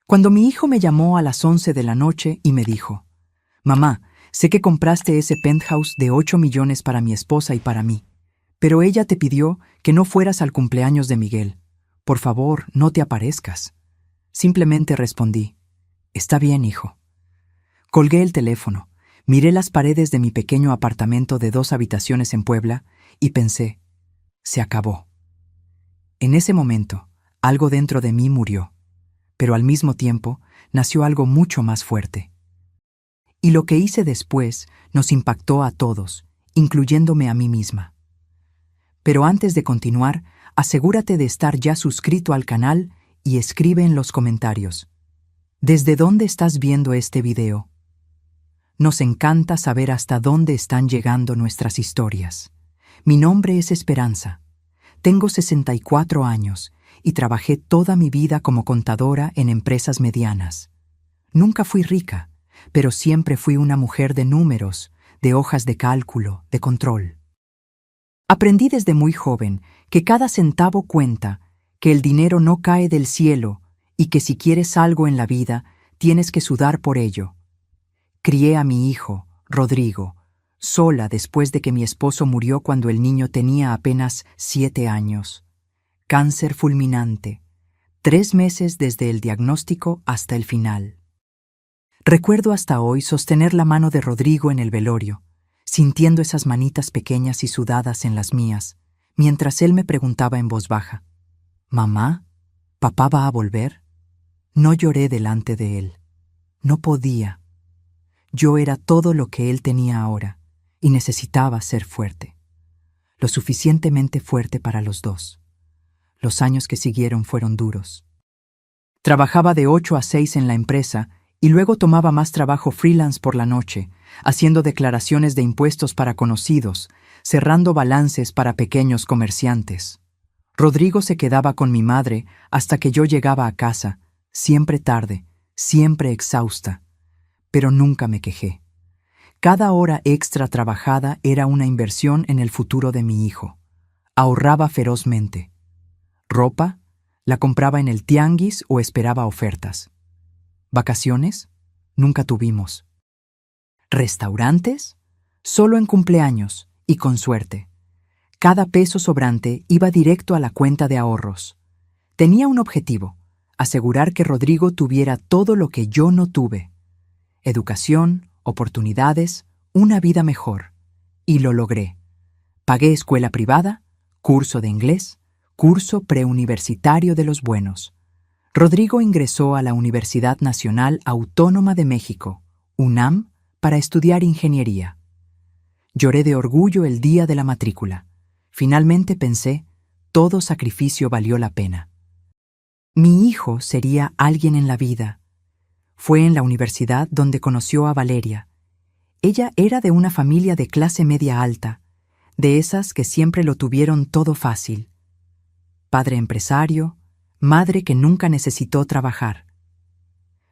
Cuando mi hijo me llamó a las 11 de la noche y me dijo: «Mamá, sé que compraste ese penthouse de 8 millones para mi esposa y para mí, pero ella te pidió que no fueras al cumpleaños de Miguel. Por favor, no te aparezcas». Simplemente respondí: «Está bien, hijo». Colgué el teléfono, miré las paredes de mi pequeño apartamento de 2 habitaciones en Puebla y pensé: se acabó. En ese momento, algo dentro de mí murió, pero al mismo tiempo nació algo mucho más fuerte. Y lo que hice después nos impactó a todos, incluyéndome a mí misma. Pero antes de continuar, asegúrate de estar ya suscrito al canal y escribe en los comentarios: ¿desde dónde estás viendo este video? Nos encanta saber hasta dónde están llegando nuestras historias. Mi nombre es Esperanza. Tengo 64 años y trabajé toda mi vida como contadora en empresas medianas. Nunca fui rica, pero siempre fui una mujer de números, de hojas de cálculo, de control. Aprendí desde muy joven que cada centavo cuenta, que el dinero no cae del cielo y que si quieres algo en la vida, tienes que sudar por ello. Crié a mi hijo, Rodrigo, sola después de que mi esposo murió cuando el niño tenía apenas 7 años. Cáncer fulminante. 3 meses desde el diagnóstico hasta el final. Recuerdo hasta hoy sostener la mano de Rodrigo en el velorio, sintiendo esas manitas pequeñas y sudadas en las mías, mientras él me preguntaba en voz baja: «Mamá, ¿papá va a volver?». No lloré delante de él. No podía. Yo era todo lo que él tenía ahora, y necesitaba ser fuerte. Lo suficientemente fuerte para los dos. Los años que siguieron fueron duros. Trabajaba de 8 a 6 en la empresa y luego tomaba más trabajo freelance por la noche, haciendo declaraciones de impuestos para conocidos, cerrando balances para pequeños comerciantes. Rodrigo se quedaba con mi madre hasta que yo llegaba a casa, siempre tarde, siempre exhausta. Pero nunca me quejé. Cada hora extra trabajada era una inversión en el futuro de mi hijo. Ahorraba ferozmente. Ropa, la compraba en el tianguis o esperaba ofertas. ¿Vacaciones? Nunca tuvimos. ¿Restaurantes? Solo en cumpleaños, y con suerte. Cada peso sobrante iba directo a la cuenta de ahorros. Tenía un objetivo: asegurar que Rodrigo tuviera todo lo que yo no tuve. Educación, oportunidades, una vida mejor. Y lo logré. Pagué escuela privada, curso de inglés, curso preuniversitario de los buenos. Rodrigo ingresó a la Universidad Nacional Autónoma de México, UNAM, para estudiar ingeniería. Lloré de orgullo el día de la matrícula. Finalmente pensé: todo sacrificio valió la pena. Mi hijo sería alguien en la vida. Fue en la universidad donde conoció a Valeria. Ella era de una familia de clase media alta, de esas que siempre lo tuvieron todo fácil. Padre empresario, madre que nunca necesitó trabajar.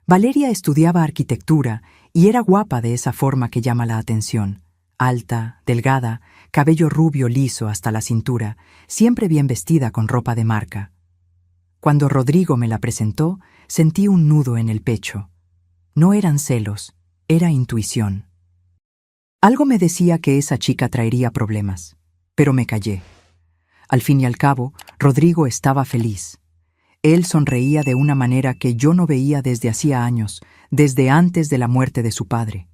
Valeria estudiaba arquitectura y era guapa de esa forma que llama la atención. Alta, delgada, cabello rubio liso hasta la cintura, siempre bien vestida con ropa de marca. Cuando Rodrigo me la presentó, sentí un nudo en el pecho. No eran celos, era intuición. Algo me decía que esa chica traería problemas, pero me callé. Al fin y al cabo, Rodrigo estaba feliz. Él sonreía de una manera que yo no veía desde hacía años, desde antes de la muerte de su padre.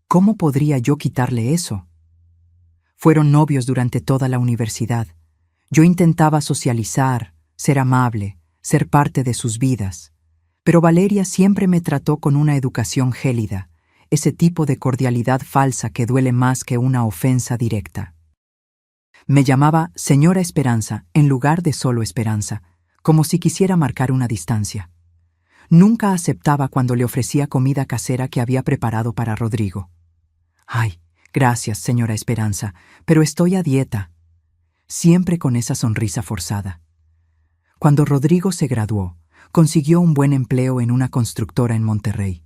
¿Cómo podría yo quitarle eso? Fueron novios durante toda la universidad. Yo intentaba socializar, ser amable, ser parte de sus vidas. Pero Valeria siempre me trató con una educación gélida, ese tipo de cordialidad falsa que duele más que una ofensa directa. Me llamaba Señora Esperanza en lugar de solo Esperanza, como si quisiera marcar una distancia. Nunca aceptaba cuando le ofrecía comida casera que había preparado para Rodrigo. «Ay, gracias, señora Esperanza, pero estoy a dieta». Siempre con esa sonrisa forzada. Cuando Rodrigo se graduó, consiguió un buen empleo en una constructora en Monterrey.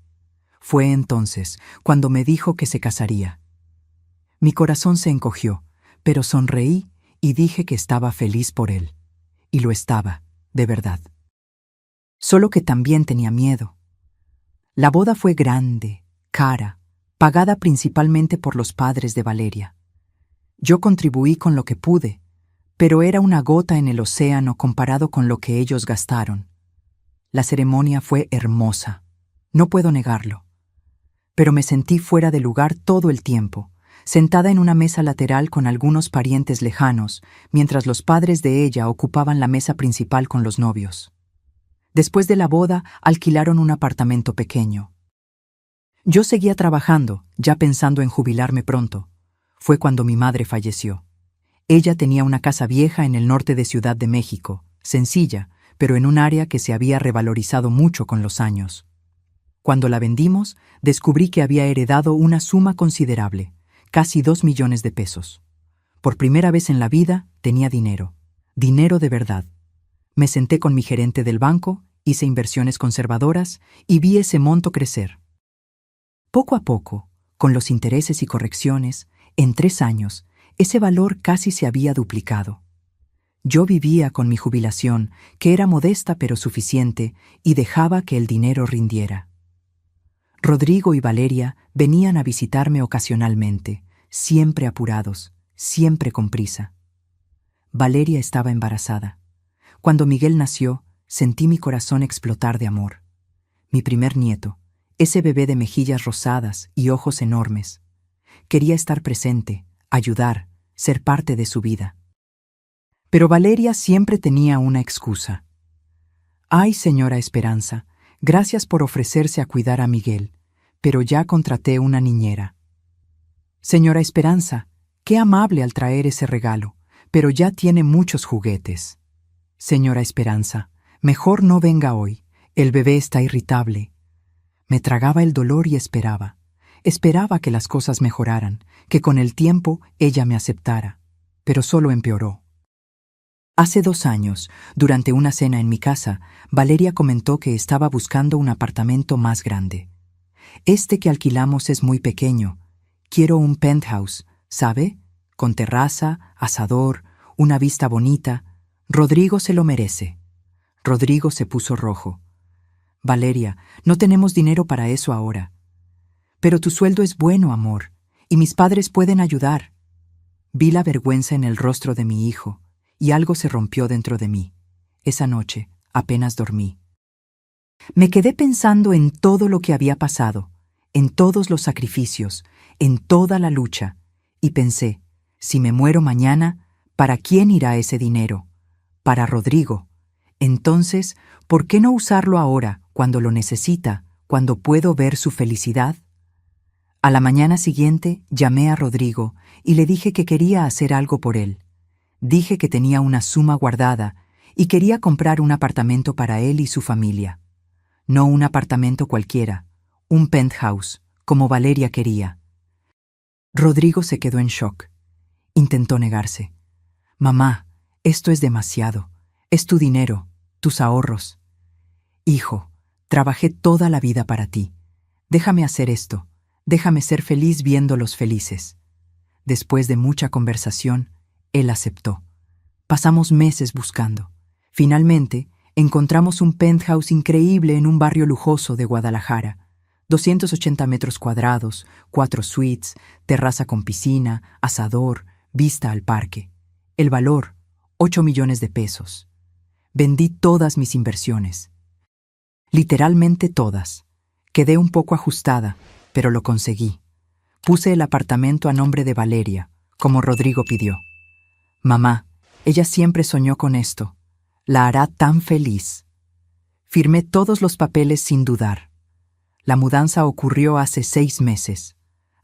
Fue entonces cuando me dijo que se casaría. Mi corazón se encogió, pero sonreí y dije que estaba feliz por él. Y lo estaba, de verdad. solo que también tenía miedo. La boda fue grande, cara, pagada principalmente por los padres de Valeria. Yo contribuí con lo que pude, pero era una gota en el océano comparado con lo que ellos gastaron. La ceremonia fue hermosa, no puedo negarlo. Pero me sentí fuera de lugar todo el tiempo, sentada en una mesa lateral con algunos parientes lejanos, mientras los padres de ella ocupaban la mesa principal con los novios. Después de la boda, alquilaron un apartamento pequeño. Yo seguía trabajando, ya pensando en jubilarme pronto. Fue cuando mi madre falleció. Ella tenía una casa vieja en el norte de Ciudad de México, sencilla, pero en un área que se había revalorizado mucho con los años. Cuando la vendimos, descubrí que había heredado una suma considerable, casi 2 millones de pesos. Por primera vez en la vida tenía dinero, dinero de verdad. Me senté con mi gerente del banco, hice inversiones conservadoras y vi ese monto crecer. Poco a poco, con los intereses y correcciones, en 3 años, ese valor casi se había duplicado. Yo vivía con mi jubilación, que era modesta pero suficiente, y dejaba que el dinero rindiera. Rodrigo y Valeria venían a visitarme ocasionalmente, siempre apurados, siempre con prisa. Valeria estaba embarazada. Cuando Miguel nació, sentí mi corazón explotar de amor. Mi primer nieto, ese bebé de mejillas rosadas y ojos enormes. Quería estar presente, ayudar, ser parte de su vida. Pero Valeria siempre tenía una excusa. «Ay, señora Esperanza, gracias por ofrecerse a cuidar a Miguel, pero ya contraté una niñera». «Señora Esperanza, qué amable al traer ese regalo, pero ya tiene muchos juguetes». «Señora Esperanza, mejor no venga hoy, el bebé está irritable». Me tragaba el dolor y esperaba. Esperaba que las cosas mejoraran, que con el tiempo ella me aceptara, pero solo empeoró. Hace 2 años, durante una cena en mi casa, Valeria comentó que estaba buscando un apartamento más grande. «Este que alquilamos es muy pequeño. Quiero un penthouse, ¿sabe? Con terraza, asador, una vista bonita. Rodrigo se lo merece». Rodrigo se puso rojo. «Valeria, no tenemos dinero para eso ahora». «Pero tu sueldo es bueno, amor, y mis padres pueden ayudar». Vi la vergüenza en el rostro de mi hijo, y algo se rompió dentro de mí. Esa noche apenas dormí. Me quedé pensando en todo lo que había pasado, en todos los sacrificios, en toda la lucha, y pensé, si me muero mañana, ¿para quién irá ese dinero? Para Rodrigo. Entonces, ¿por qué no usarlo ahora, cuando lo necesita, cuando puedo ver su felicidad? A la mañana siguiente llamé a Rodrigo y le dije que quería hacer algo por él. Dije que tenía una suma guardada y quería comprar un apartamento para él y su familia. No un apartamento cualquiera, un penthouse, como Valeria quería. Rodrigo se quedó en shock. Intentó negarse. «Mamá, esto es demasiado. Es tu dinero, tus ahorros». «Hijo, trabajé toda la vida para ti. Déjame hacer esto. Déjame ser feliz viéndolos felices». Después de mucha conversación, él aceptó. Pasamos meses buscando. Finalmente, encontramos un penthouse increíble en un barrio lujoso de Guadalajara. 280 metros cuadrados, 4 suites, terraza con piscina, asador, vista al parque. El valor, 8 millones de pesos. Vendí todas mis inversiones. Literalmente todas. Quedé un poco ajustada, pero lo conseguí. Puse el apartamento a nombre de Valeria, como Rodrigo pidió. Mamá, ella siempre soñó con esto. La hará tan feliz. Firmé todos los papeles sin dudar. La mudanza ocurrió hace 6 meses.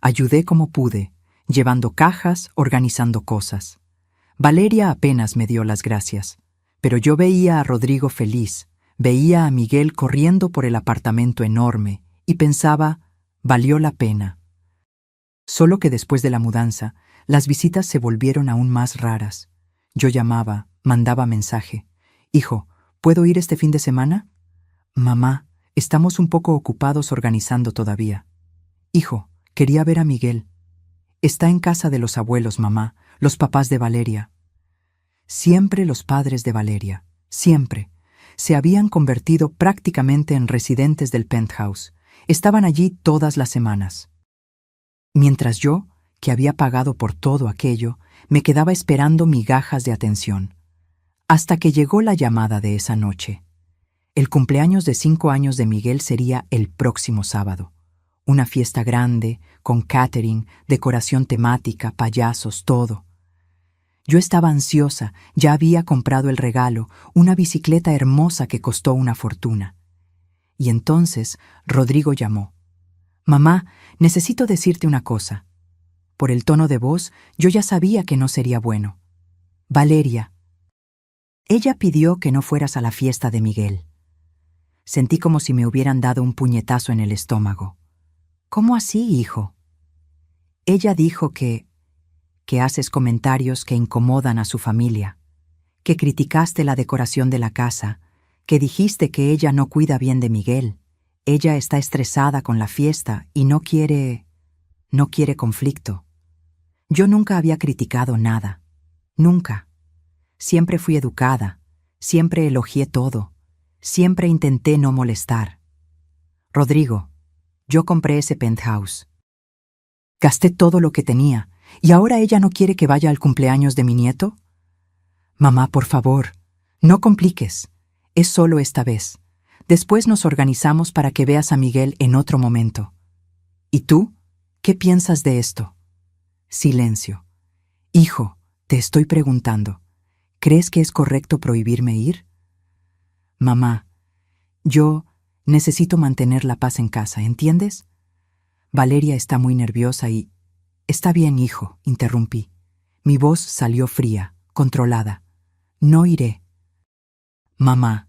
Ayudé como pude, llevando cajas, organizando cosas. Valeria apenas me dio las gracias, pero yo veía a Rodrigo feliz, veía a Miguel corriendo por el apartamento enorme y pensaba, valió la pena. Solo que después de la mudanza, las visitas se volvieron aún más raras. Yo llamaba, mandaba mensaje. «Hijo, ¿puedo ir este fin de semana?» «Mamá, estamos un poco ocupados organizando todavía». «Hijo, quería ver a Miguel». «Está en casa de los abuelos, mamá, los papás de Valeria». Siempre los padres de Valeria, siempre. se habían convertido prácticamente en residentes del penthouse. Estaban allí todas las semanas. Mientras yo, que había pagado por todo aquello, me quedaba esperando migajas de atención. Hasta que llegó la llamada de esa noche. El cumpleaños de 5 años de Miguel sería el próximo sábado. Una fiesta grande, con catering, decoración temática, payasos, todo. Yo estaba ansiosa, ya había comprado el regalo, una bicicleta hermosa que costó una fortuna. Y entonces Rodrigo llamó. «Mamá, necesito decirte una cosa». Por el tono de voz, yo ya sabía que no sería bueno. «Valeria». Ella pidió que no fueras a la fiesta de Miguel. Sentí como si me hubieran dado un puñetazo en el estómago. «¿Cómo así, hijo?» Ella dijo que haces comentarios que incomodan a su familia, que criticaste la decoración de la casa, que dijiste que ella no cuida bien de Miguel. Ella está estresada con la fiesta y no quiere conflicto. Yo nunca había criticado nada. Nunca. Siempre fui educada, siempre elogié todo, siempre intenté no molestar. Rodrigo, yo compré ese penthouse. Gasté todo lo que tenía, ¿y ahora ella no quiere que vaya al cumpleaños de mi nieto? Mamá, por favor, no compliques. Es solo esta vez. Después nos organizamos para que veas a Miguel en otro momento. ¿Y tú? ¿Qué piensas de esto? Silencio. Hijo, te estoy preguntando. ¿Crees que es correcto prohibirme ir? Mamá, yo necesito mantener la paz en casa, ¿entiendes? Valeria está muy nerviosa y... Está bien, hijo, interrumpí. Mi voz salió fría, controlada. No iré. Mamá.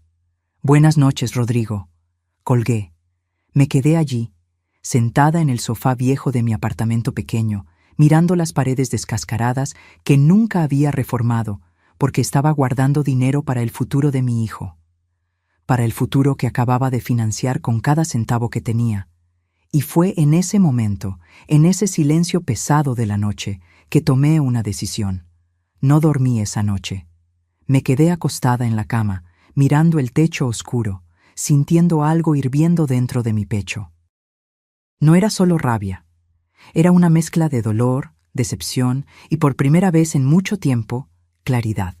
Buenas noches, Rodrigo. Colgué. Me quedé allí, sentada en el sofá viejo de mi apartamento pequeño, mirando las paredes descascaradas que nunca había reformado, porque estaba guardando dinero para el futuro de mi hijo. Para el futuro que acababa de financiar con cada centavo que tenía. Y fue en ese momento, en ese silencio pesado de la noche, que tomé una decisión. No dormí esa noche. Me quedé acostada en la cama, mirando el techo oscuro, sintiendo algo hirviendo dentro de mi pecho. No era solo rabia. Era una mezcla de dolor, decepción y, por primera vez en mucho tiempo, claridad.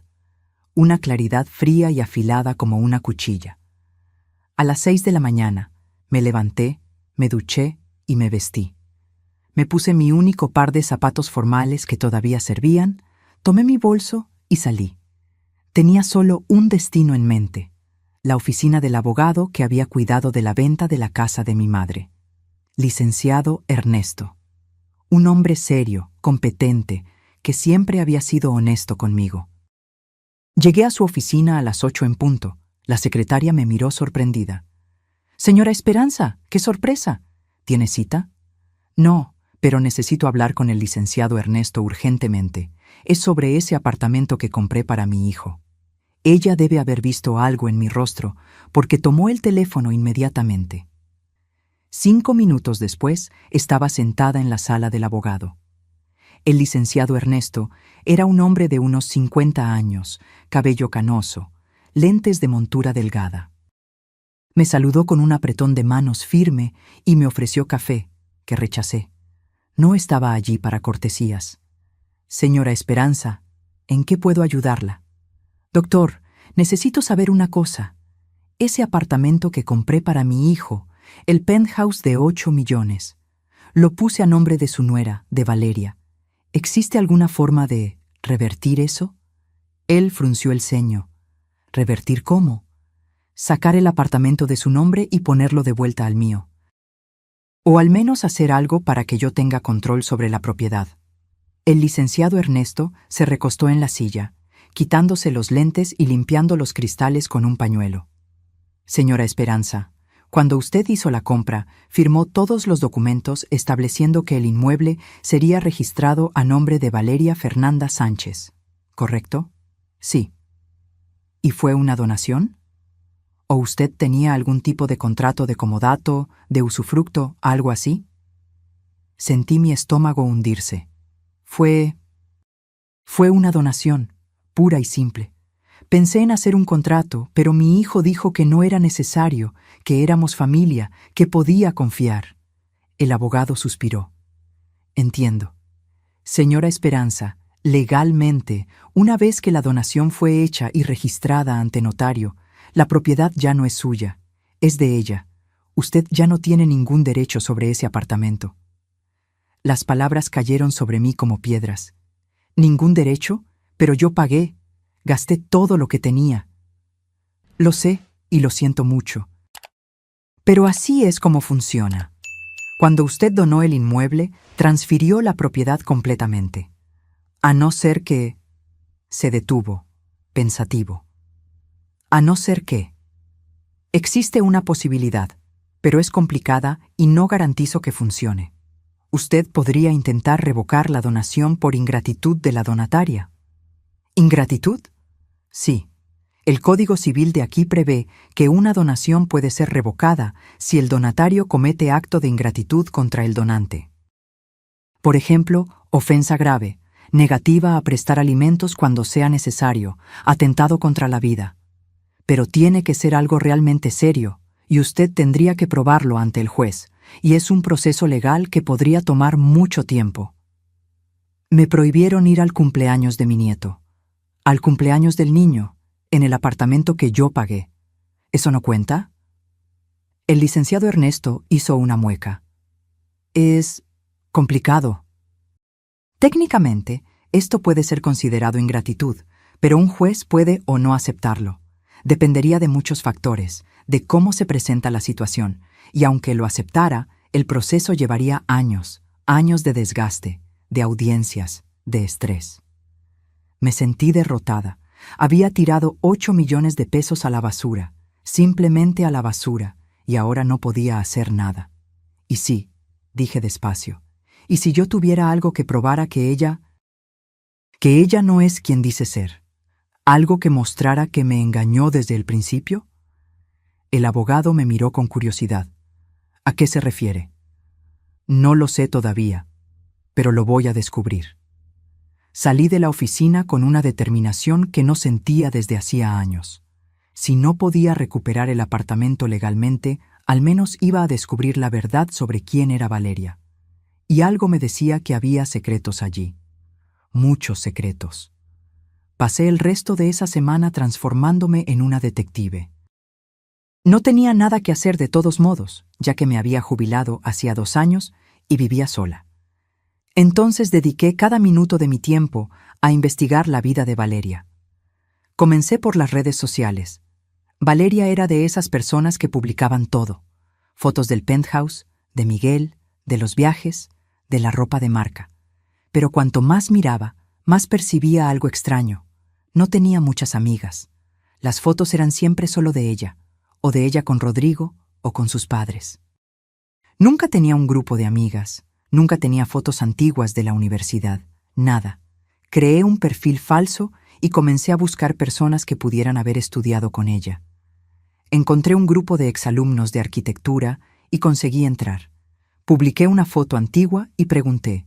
Una claridad fría y afilada como una cuchilla. A las 6 de la mañana, me levanté, me duché y me vestí. Me puse mi único par de zapatos formales que todavía servían, tomé mi bolso y salí. Tenía solo un destino en mente, la oficina del abogado que había cuidado de la venta de la casa de mi madre. Licenciado Ernesto. Un hombre serio, competente, que siempre había sido honesto conmigo. Llegué a su oficina a las 8 en punto. La secretaria me miró sorprendida. «Señora Esperanza, qué sorpresa. ¿Tiene cita?» «No, pero necesito hablar con el licenciado Ernesto urgentemente. Es sobre ese apartamento que compré para mi hijo». Ella debe haber visto algo en mi rostro, porque tomó el teléfono inmediatamente. 5 minutos después, estaba sentada en la sala del abogado. El licenciado Ernesto era un hombre de unos 50 años, cabello canoso, lentes de montura delgada. Me saludó con un apretón de manos firme y me ofreció café, que rechacé. No estaba allí para cortesías. «Señora Esperanza, ¿en qué puedo ayudarla?» «Doctor, necesito saber una cosa. Ese apartamento que compré para mi hijo, el penthouse de 8 millones, lo puse a nombre de su nuera, de Valeria. ¿Existe alguna forma de revertir eso?» Él frunció el ceño. «¿Revertir cómo?» «Sacar el apartamento de su nombre y ponerlo de vuelta al mío. O al menos hacer algo para que yo tenga control sobre la propiedad». El licenciado Ernesto se recostó en la silla, quitándose los lentes y limpiando los cristales con un pañuelo. «Señora Esperanza, cuando usted hizo la compra, firmó todos los documentos estableciendo que el inmueble sería registrado a nombre de Valeria Fernanda Sánchez, ¿correcto?» «Sí». ¿Y fue una donación? ¿O usted tenía algún tipo de contrato de comodato, de usufructo, algo así?» Sentí mi estómago hundirse. Fue una donación, pura y simple. Pensé en hacer un contrato, pero mi hijo dijo que no era necesario, que éramos familia, que podía confiar. El abogado suspiró. Entiendo. Señora Esperanza, legalmente, una vez que la donación fue hecha y registrada ante notario, la propiedad ya no es suya, es de ella. Usted ya no tiene ningún derecho sobre ese apartamento. Las palabras cayeron sobre mí como piedras. ¿Ningún derecho? Pero yo pagué. Gasté todo lo que tenía. Lo sé y lo siento mucho. Pero así es como funciona. Cuando usted donó el inmueble, transfirió la propiedad completamente. A no ser que... Se detuvo, pensativo. A no ser que... Existe una posibilidad, pero es complicada y no garantizo que funcione. Usted podría intentar revocar la donación por ingratitud de la donataria. ¿Ingratitud? Sí. El Código Civil de aquí prevé que una donación puede ser revocada si el donatario comete acto de ingratitud contra el donante. Por ejemplo, ofensa grave, negativa a prestar alimentos cuando sea necesario, atentado contra la vida. Pero tiene que ser algo realmente serio, y usted tendría que probarlo ante el juez, y es un proceso legal que podría tomar mucho tiempo. Me prohibieron ir al cumpleaños de mi nieto, al cumpleaños del niño, en el apartamento que yo pagué. ¿Eso no cuenta? El licenciado Ernesto hizo una mueca. Es complicado. Técnicamente, esto puede ser considerado ingratitud, pero un juez puede o no aceptarlo. Dependería de muchos factores, de cómo se presenta la situación, y aunque lo aceptara, el proceso llevaría años, años de desgaste, de audiencias, de estrés. Me sentí derrotada. Había tirado 8 millones de pesos a la basura, simplemente a la basura, y ahora no podía hacer nada. Y sí, dije despacio, ¿y si yo tuviera algo que probara que ella no es quien dice ser? ¿Algo que mostrara que me engañó desde el principio? El abogado me miró con curiosidad. ¿A qué se refiere? No lo sé todavía, pero lo voy a descubrir. Salí de la oficina con una determinación que no sentía desde hacía años. Si no podía recuperar el apartamento legalmente, al menos iba a descubrir la verdad sobre quién era Valeria. Y algo me decía que había secretos allí. Muchos secretos. Pasé el resto de esa semana transformándome en una detective. No tenía nada que hacer de todos modos, ya que me había jubilado hacía 2 años y vivía sola. Entonces dediqué cada minuto de mi tiempo a investigar la vida de Valeria. Comencé por las redes sociales. Valeria era de esas personas que publicaban todo. Fotos del penthouse, de Miguel, de los viajes, de la ropa de marca. Pero cuanto más miraba, más percibía algo extraño. No tenía muchas amigas. Las fotos eran siempre solo de ella, o de ella con Rodrigo o con sus padres. Nunca tenía un grupo de amigas. Nunca tenía fotos antiguas de la universidad, nada. Creé un perfil falso y comencé a buscar personas que pudieran haber estudiado con ella. Encontré un grupo de exalumnos de arquitectura y conseguí entrar. Publiqué una foto antigua y pregunté,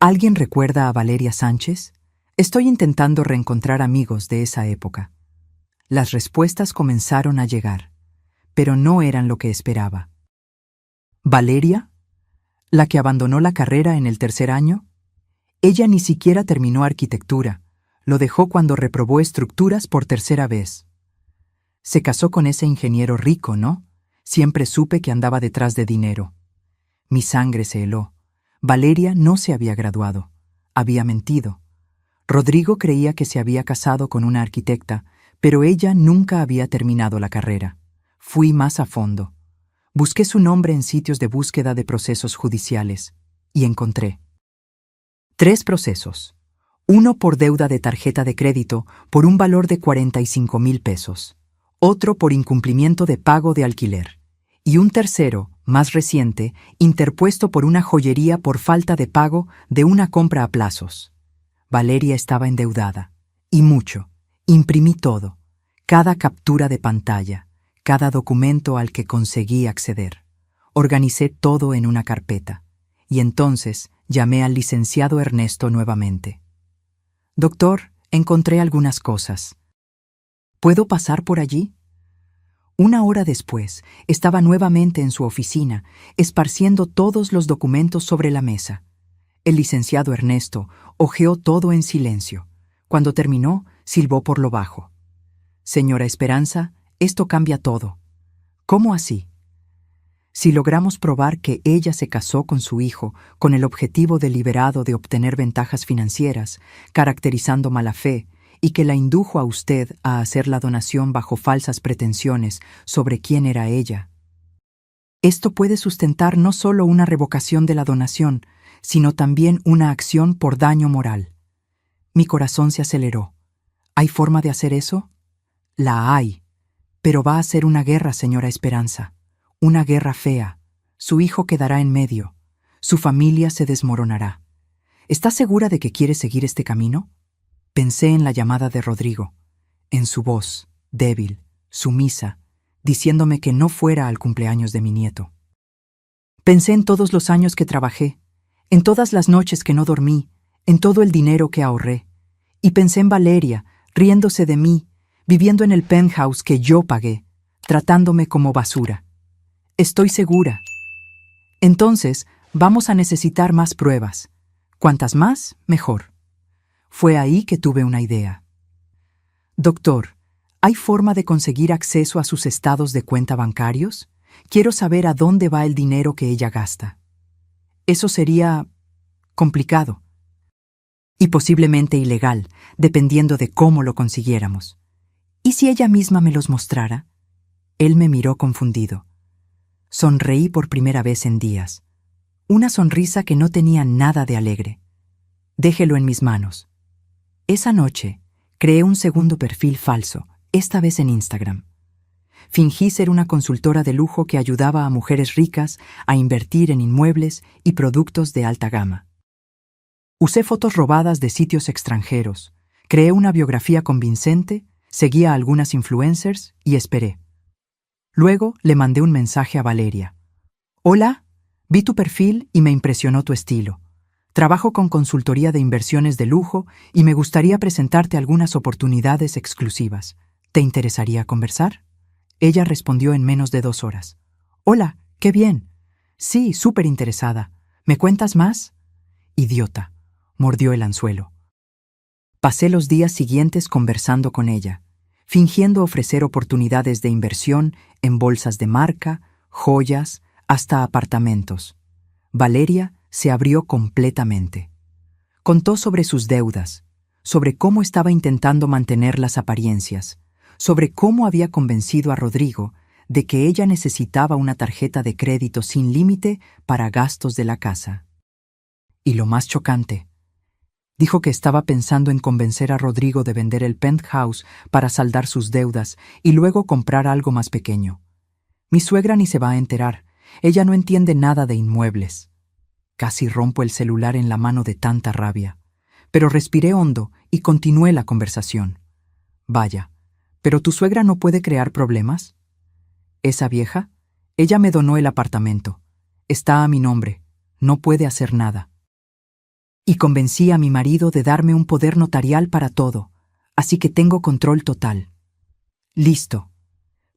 ¿alguien recuerda a Valeria Sánchez? Estoy intentando reencontrar amigos de esa época. Las respuestas comenzaron a llegar, pero no eran lo que esperaba. ¿Valeria? ¿La que abandonó la carrera en el 3er año? Ella ni siquiera terminó arquitectura. Lo dejó cuando reprobó estructuras por 3ª vez. Se casó con ese ingeniero rico, ¿no? Siempre supe que andaba detrás de dinero. Mi sangre se heló. Valeria no se había graduado. Había mentido. Rodrigo creía que se había casado con una arquitecta, pero ella nunca había terminado la carrera. Fui más a fondo. Busqué su nombre en sitios de búsqueda de procesos judiciales y encontré 3 procesos. Uno por deuda de tarjeta de crédito por un valor de 45,000 pesos. Otro por incumplimiento de pago de alquiler. Y un tercero, más reciente, interpuesto por una joyería por falta de pago de una compra a plazos. Valeria estaba endeudada. Y mucho. Imprimí todo. Cada captura de pantalla. Cada documento al que conseguí acceder. Organicé todo en una carpeta. Y entonces llamé al licenciado Ernesto nuevamente. Doctor, encontré algunas cosas. ¿Puedo pasar por allí? Una hora después, estaba nuevamente en su oficina, esparciendo todos los documentos sobre la mesa. El licenciado Ernesto hojeó todo en silencio. Cuando terminó, silbó por lo bajo. Señora Esperanza, esto cambia todo. ¿Cómo así? Si logramos probar que ella se casó con su hijo con el objetivo deliberado de obtener ventajas financieras, caracterizando mala fe, y que la indujo a usted a hacer la donación bajo falsas pretensiones sobre quién era ella, esto puede sustentar no solo una revocación de la donación, sino también una acción por daño moral. Mi corazón se aceleró. ¿Hay forma de hacer eso? La hay, pero va a ser una guerra, señora Esperanza. Una guerra fea. Su hijo quedará en medio. Su familia se desmoronará. ¿Está segura de que quiere seguir este camino? Pensé en la llamada de Rodrigo, en su voz, débil, sumisa, diciéndome que no fuera al cumpleaños de mi nieto. Pensé en todos los años que trabajé, en todas las noches que no dormí, en todo el dinero que ahorré. Y pensé en Valeria, riéndose de mí, viviendo en el penthouse que yo pagué, tratándome como basura. Estoy segura. Entonces, vamos a necesitar más pruebas. Cuantas más, mejor. Fue ahí que tuve una idea. Doctor, ¿hay forma de conseguir acceso a sus estados de cuenta bancarios? Quiero saber a dónde va el dinero que ella gasta. Eso sería complicado. Y posiblemente ilegal, dependiendo de cómo lo consiguiéramos. ¿Y si ella misma me los mostrara? Él me miró confundido. Sonreí por primera vez en días. Una sonrisa que no tenía nada de alegre. Déjelo en mis manos. Esa noche, creé un segundo perfil falso, esta vez en Instagram. Fingí ser una consultora de lujo que ayudaba a mujeres ricas a invertir en inmuebles y productos de alta gama. Usé fotos robadas de sitios extranjeros, creé una biografía convincente, seguí a algunas influencers y esperé. Luego le mandé un mensaje a Valeria. Hola, vi tu perfil y me impresionó tu estilo. Trabajo con consultoría de inversiones de lujo y me gustaría presentarte algunas oportunidades exclusivas. ¿Te interesaría conversar? Ella respondió en menos de 2 horas. Hola, qué bien. Sí, súper interesada. ¿Me cuentas más? Idiota, mordió el anzuelo. Pasé los días siguientes conversando con ella, fingiendo ofrecer oportunidades de inversión en bolsas de marca, joyas, hasta apartamentos. Valeria se abrió completamente. Contó sobre sus deudas, sobre cómo estaba intentando mantener las apariencias, sobre cómo había convencido a Rodrigo de que ella necesitaba una tarjeta de crédito sin límite para gastos de la casa. Y lo más chocante, dijo que estaba pensando en convencer a Rodrigo de vender el penthouse para saldar sus deudas y luego comprar algo más pequeño. Mi suegra ni se va a enterar, ella no entiende nada de inmuebles. Casi rompo el celular en la mano de tanta rabia, pero respiré hondo y continué la conversación. Vaya, ¿pero tu suegra no puede crear problemas? ¿Esa vieja? Ella me donó el apartamento. Está a mi nombre. No puede hacer nada. Y convencí a mi marido de darme un poder notarial para todo, así que tengo control total. Listo.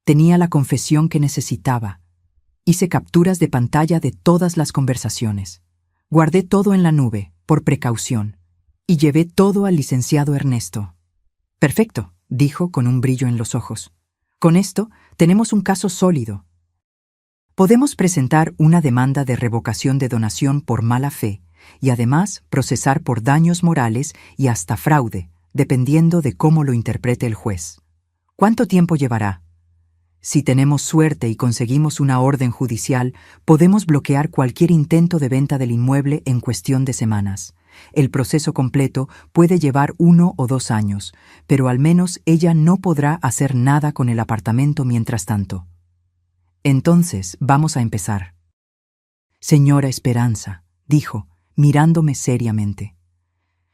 Tenía la confesión que necesitaba. Hice capturas de pantalla de todas las conversaciones. Guardé todo en la nube, por precaución, y llevé todo al licenciado Ernesto. Perfecto, dijo con un brillo en los ojos. Con esto, tenemos un caso sólido. Podemos presentar una demanda de revocación de donación por mala fe y además procesar por daños morales y hasta fraude, dependiendo de cómo lo interprete el juez. ¿Cuánto tiempo llevará? Si tenemos suerte y conseguimos una orden judicial, podemos bloquear cualquier intento de venta del inmueble en cuestión de semanas. El proceso completo puede llevar 1 o 2 años, pero al menos ella no podrá hacer nada con el apartamento mientras tanto. Entonces, vamos a empezar. Señora Esperanza, dijo, mirándome seriamente.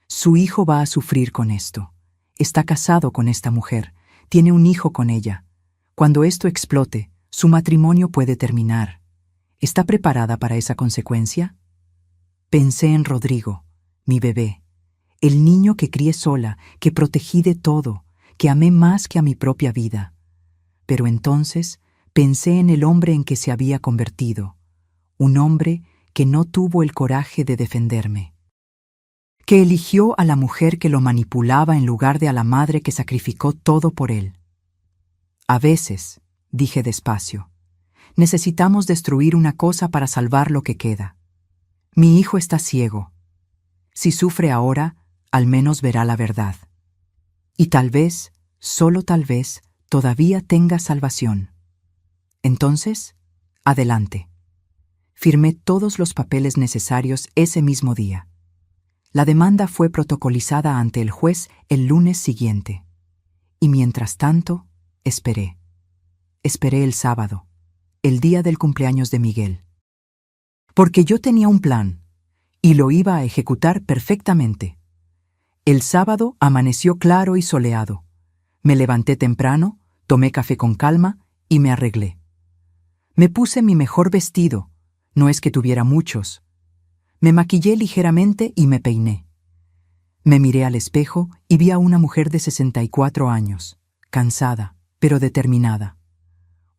Su hijo va a sufrir con esto. Está casado con esta mujer, tiene un hijo con ella. Cuando esto explote, su matrimonio puede terminar. ¿Está preparada para esa consecuencia? Pensé en Rodrigo, mi bebé, el niño que crié sola, que protegí de todo, que amé más que a mi propia vida. Pero entonces pensé en el hombre en que se había convertido, un hombre que no tuvo el coraje de defenderme, que eligió a la mujer que lo manipulaba en lugar de a la madre que sacrificó todo por él. A veces, dije despacio, necesitamos destruir una cosa para salvar lo que queda. Mi hijo está ciego. Si sufre ahora, al menos verá la verdad. Y tal vez, solo tal vez, todavía tenga salvación. Entonces, adelante. Firmé todos los papeles necesarios ese mismo día. La demanda fue protocolizada ante el juez el lunes siguiente. Y mientras tanto, esperé. Esperé el sábado, el día del cumpleaños de Miguel. Porque yo tenía un plan, y lo iba a ejecutar perfectamente. El sábado amaneció claro y soleado. Me levanté temprano, tomé café con calma y me arreglé. Me puse mi mejor vestido, no es que tuviera muchos. Me maquillé ligeramente y me peiné. Me miré al espejo y vi a una mujer de 64 años, cansada, pero determinada.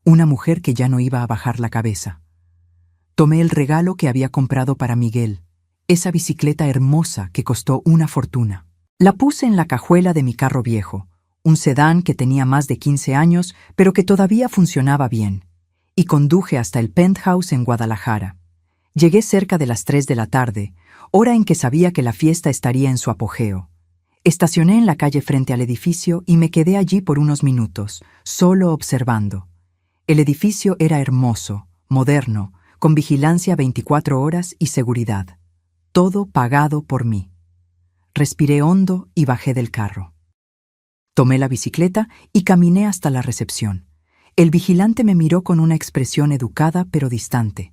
Una mujer que ya no iba a bajar la cabeza. Tomé el regalo que había comprado para Miguel, esa bicicleta hermosa que costó una fortuna. La puse en la cajuela de mi carro viejo, un sedán que tenía más de 15 años, pero que todavía funcionaba bien, y conduje hasta el Penthouse en Guadalajara. Llegué cerca de las 3 de la tarde, hora en que sabía que la fiesta estaría en su apogeo. Estacioné en la calle frente al edificio y me quedé allí por unos minutos, solo observando. El edificio era hermoso, moderno, con vigilancia 24 horas y seguridad. Todo pagado por mí. Respiré hondo y bajé del carro. Tomé la bicicleta y caminé hasta la recepción. El vigilante me miró con una expresión educada pero distante.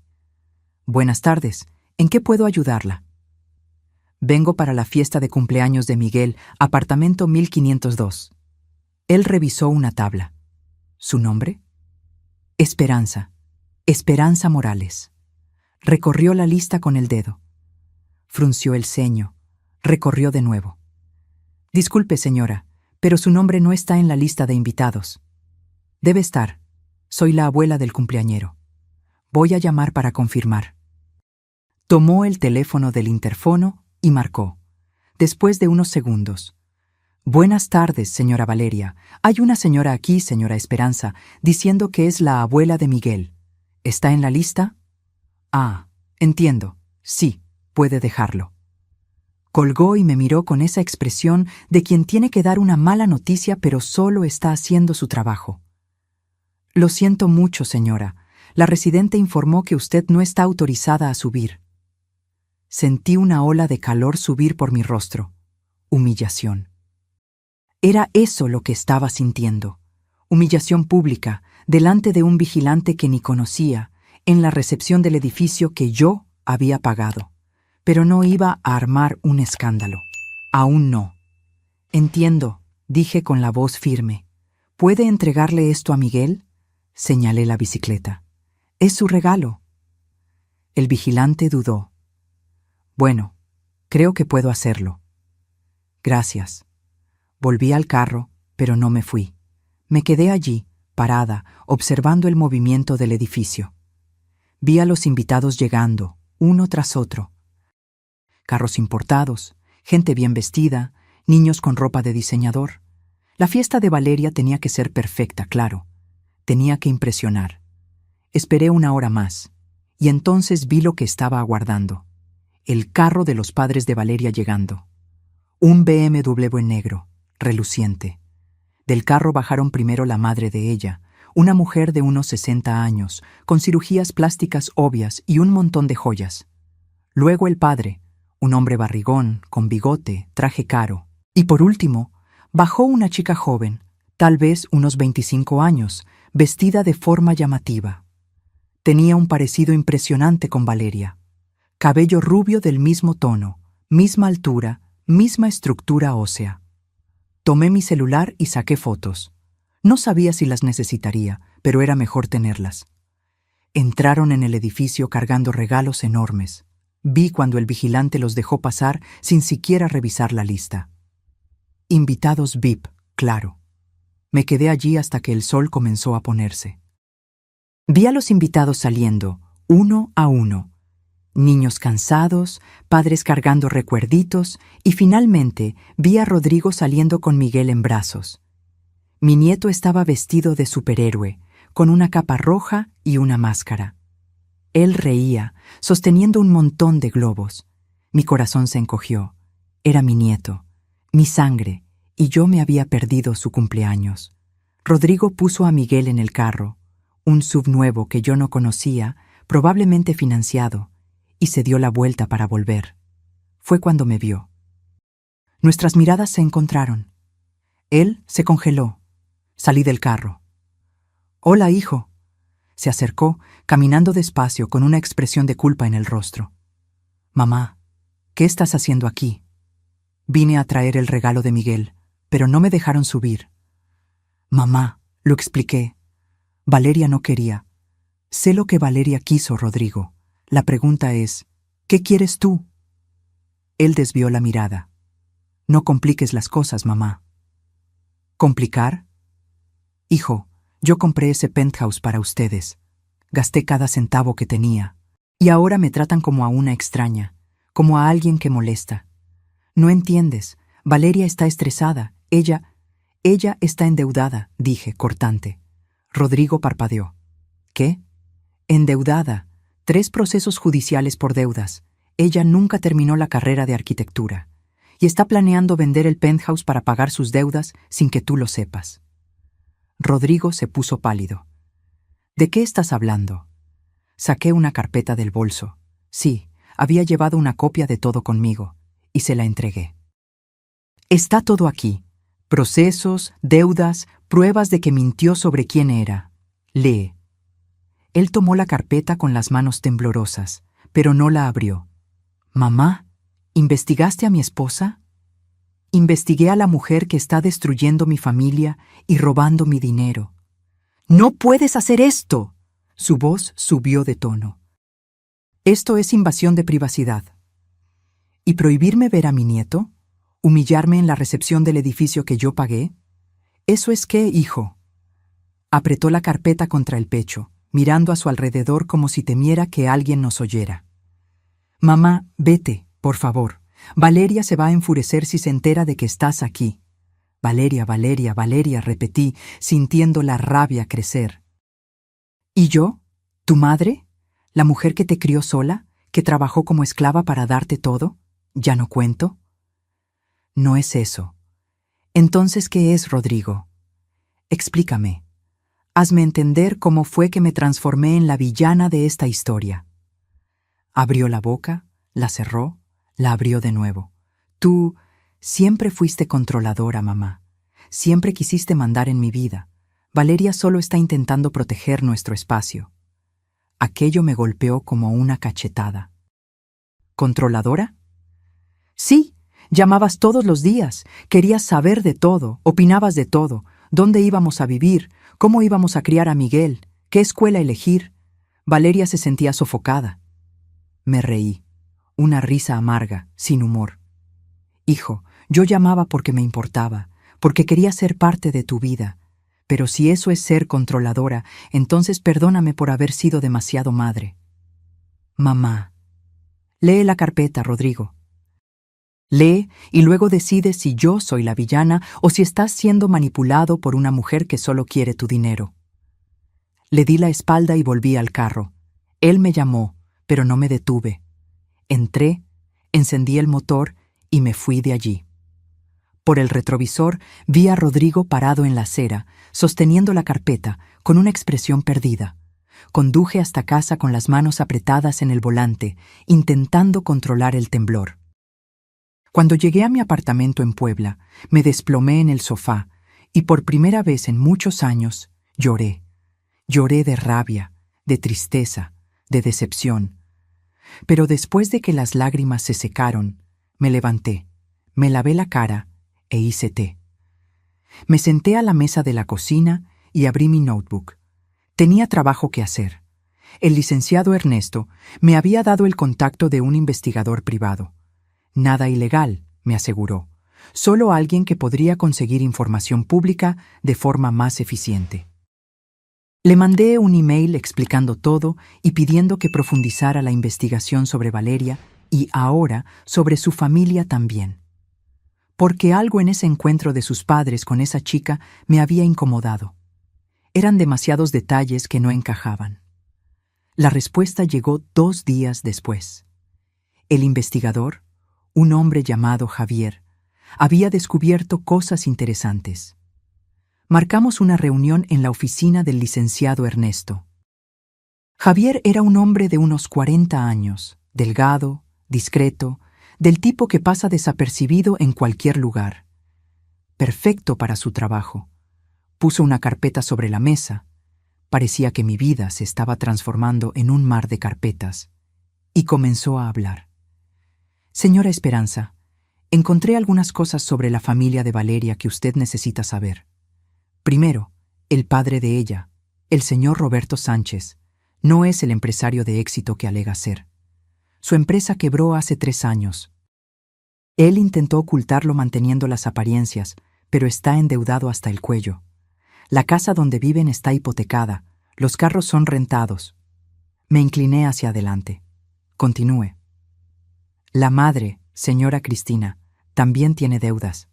«Buenas tardes. ¿En qué puedo ayudarla?» «Vengo para la fiesta de cumpleaños de Miguel, apartamento 1502». Él revisó una tabla. ¿Su nombre? Esperanza. Esperanza Morales. Recorrió la lista con el dedo. Frunció el ceño. Recorrió de nuevo. «Disculpe, señora, pero su nombre no está en la lista de invitados». «Debe estar. Soy la abuela del cumpleañero. Voy a llamar para confirmar». Tomó el teléfono del interfono y marcó. Después de unos segundos. «Buenas tardes, señora Valeria. Hay una señora aquí, señora Esperanza, diciendo que es la abuela de Miguel. ¿Está en la lista?» «Ah, entiendo. Sí, puede dejarlo». Colgó y me miró con esa expresión de quien tiene que dar una mala noticia pero solo está haciendo su trabajo. «Lo siento mucho, señora. La residente informó que usted no está autorizada a subir». Sentí una ola de calor subir por mi rostro. Humillación. Era eso lo que estaba sintiendo. Humillación pública, delante de un vigilante que ni conocía, en la recepción del edificio que yo había pagado. Pero no iba a armar un escándalo. Aún no. «Entiendo», dije con la voz firme. «¿Puede entregarle esto a Miguel?» Señalé la bicicleta. «Es su regalo». El vigilante dudó. «Bueno, creo que puedo hacerlo». «Gracias». Volví al carro, pero no me fui. Me quedé allí, parada, observando el movimiento del edificio. Vi a los invitados llegando, uno tras otro. Carros importados, gente bien vestida, niños con ropa de diseñador. La fiesta de Valeria tenía que ser perfecta, claro. Tenía que impresionar. Esperé una hora más, y entonces vi lo que estaba aguardando. El carro de los padres de Valeria llegando. Un BMW en negro, reluciente. Del carro bajaron primero la madre de ella, una mujer de unos 60 años, con cirugías plásticas obvias y un montón de joyas. Luego el padre, un hombre barrigón, con bigote, traje caro. Y por último, bajó una chica joven, tal vez unos 25 años, vestida de forma llamativa. Tenía un parecido impresionante con Valeria. Cabello rubio del mismo tono, misma altura, misma estructura ósea. Tomé mi celular y saqué fotos. No sabía si las necesitaría, pero era mejor tenerlas. Entraron en el edificio cargando regalos enormes. Vi cuando el vigilante los dejó pasar sin siquiera revisar la lista. Invitados VIP, claro. Me quedé allí hasta que el sol comenzó a ponerse. Vi a los invitados saliendo, uno a uno. Niños cansados, padres cargando recuerditos, y finalmente vi a Rodrigo saliendo con Miguel en brazos. Mi nieto estaba vestido de superhéroe, con una capa roja y una máscara. Él reía, sosteniendo un montón de globos. Mi corazón se encogió. Era mi nieto, mi sangre, y yo me había perdido su cumpleaños. Rodrigo puso a Miguel en el carro, un SUV nuevo que yo no conocía, probablemente financiado, y se dio la vuelta para volver. Fue cuando me vio. Nuestras miradas se encontraron. Él se congeló. Salí del carro. «Hola, hijo». Se acercó, caminando despacio con una expresión de culpa en el rostro. «Mamá, ¿qué estás haciendo aquí?» «Vine a traer el regalo de Miguel, pero no me dejaron subir». «Mamá», lo expliqué. «Valeria no quería». «Sé lo que Valeria quiso, Rodrigo. La pregunta es, ¿qué quieres tú?» Él desvió la mirada. «No compliques las cosas, mamá». ¿Complicar? Hijo, yo compré ese penthouse para ustedes. Gasté cada centavo que tenía. Y ahora me tratan como a una extraña, como a alguien que molesta. No entiendes. Valeria está estresada. Ella está endeudada, dije, cortante. Rodrigo parpadeó. ¿Qué? Endeudada. 3 procesos judiciales por deudas. Ella nunca terminó la carrera de arquitectura. Y está planeando vender el penthouse para pagar sus deudas sin que tú lo sepas. Rodrigo se puso pálido. ¿De qué estás hablando? Saqué una carpeta del bolso. Sí, había llevado una copia de todo conmigo, y se la entregué. Está todo aquí. Procesos, deudas, pruebas de que mintió sobre quién era. Lee. Él tomó la carpeta con las manos temblorosas, pero no la abrió. «Mamá, ¿investigaste a mi esposa?» «Investigué a la mujer que está destruyendo mi familia y robando mi dinero». «¡No puedes hacer esto!» Su voz subió de tono. «Esto es invasión de privacidad». ¿Y prohibirme ver a mi nieto? ¿Humillarme en la recepción del edificio que yo pagué? ¿Eso es qué, hijo?» Apretó la carpeta contra el pecho, mirando a su alrededor como si temiera que alguien nos oyera. «Mamá, vete, por favor. Valeria se va a enfurecer si se entera de que estás aquí». «Valeria, Valeria, Valeria», repetí, sintiendo la rabia crecer. «¿Y yo? ¿Tu madre? ¿La mujer que te crió sola? ¿Que trabajó como esclava para darte todo? ¿Ya no cuento?» «No es eso». «Entonces, ¿qué es, Rodrigo? Explícame. Hazme entender cómo fue que me transformé en la villana de esta historia». Abrió la boca, la cerró, la abrió de nuevo. «Tú siempre fuiste controladora, mamá. Siempre quisiste mandar en mi vida. Valeria solo está intentando proteger nuestro espacio». Aquello me golpeó como una cachetada. ¿Controladora? Sí, llamabas todos los días, querías saber de todo, opinabas de todo, dónde íbamos a vivir, cómo íbamos a criar a Miguel, qué escuela elegir. Valeria se sentía sofocada. Me reí, una risa amarga, sin humor. «Hijo, yo llamaba porque me importaba, porque quería ser parte de tu vida. Pero si eso es ser controladora, entonces perdóname por haber sido demasiado madre». «Mamá». «Lee la carpeta, Rodrigo. Lee y luego decide si yo soy la villana o si estás siendo manipulado por una mujer que solo quiere tu dinero». Le di la espalda y volví al carro. Él me llamó, pero no me detuve. Entré, encendí el motor y me fui de allí. Por el retrovisor vi a Rodrigo parado en la acera, sosteniendo la carpeta, con una expresión perdida. Conduje hasta casa con las manos apretadas en el volante, intentando controlar el temblor. Cuando llegué a mi apartamento en Puebla, me desplomé en el sofá y por primera vez en muchos años lloré. Lloré de rabia, de tristeza, de decepción. Pero después de que las lágrimas se secaron, me levanté, me lavé la cara e hice té. Me senté a la mesa de la cocina y abrí mi notebook. Tenía trabajo que hacer. El licenciado Ernesto me había dado el contacto de un investigador privado. Nada ilegal, me aseguró. Solo alguien que podría conseguir información pública de forma más eficiente. Le mandé un email explicando todo y pidiendo que profundizara la investigación sobre Valeria y ahora sobre su familia también. Porque algo en ese encuentro de sus padres con esa chica me había incomodado. Eran demasiados detalles que no encajaban. La respuesta llegó 2 días después. El investigador, un hombre llamado Javier, había descubierto cosas interesantes. Marcamos una reunión en la oficina del licenciado Ernesto. Javier era un hombre de unos 40 años, delgado, discreto, del tipo que pasa desapercibido en cualquier lugar. Perfecto para su trabajo. Puso una carpeta sobre la mesa. Parecía que mi vida se estaba transformando en un mar de carpetas. Y comenzó a hablar. Señora Esperanza, encontré algunas cosas sobre la familia de Valeria que usted necesita saber. Primero, el padre de ella, el señor Roberto Sánchez, no es el empresario de éxito que alega ser. Su empresa quebró hace 3 años. Él intentó ocultarlo manteniendo las apariencias, pero está endeudado hasta el cuello. La casa donde viven está hipotecada, los carros son rentados. Me incliné hacia adelante. Continúe. La madre, señora Cristina, también tiene deudas,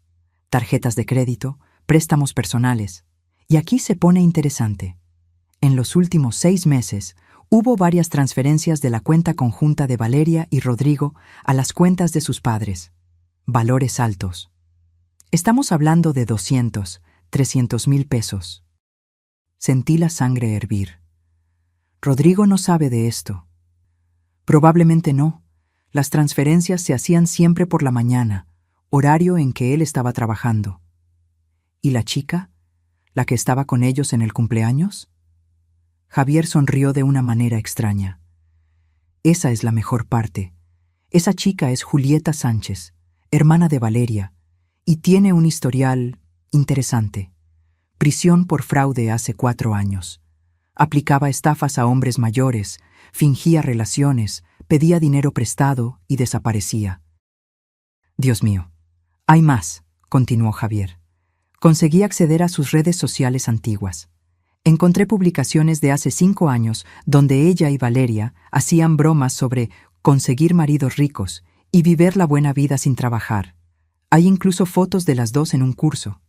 tarjetas de crédito, préstamos personales. Y aquí se pone interesante. En los últimos 6 meses, hubo varias transferencias de la cuenta conjunta de Valeria y Rodrigo a las cuentas de sus padres. Valores altos. Estamos hablando de 200, 300,000 pesos. Sentí la sangre hervir. Rodrigo no sabe de esto. Probablemente no. Las transferencias se hacían siempre por la mañana, horario en que él estaba trabajando. ¿Y la chica? ¿La que estaba con ellos en el cumpleaños? Javier sonrió de una manera extraña. Esa es la mejor parte. Esa chica es Julieta Sánchez, hermana de Valeria, y tiene un historial interesante. Prisión por fraude hace 4 años. Aplicaba estafas a hombres mayores, fingía relaciones, pedía dinero prestado y desaparecía. Dios mío, hay más, continuó Javier. Conseguí acceder a sus redes sociales antiguas. Encontré publicaciones de hace 5 años donde ella y Valeria hacían bromas sobre conseguir maridos ricos y vivir la buena vida sin trabajar. Hay incluso fotos de las dos en un curso.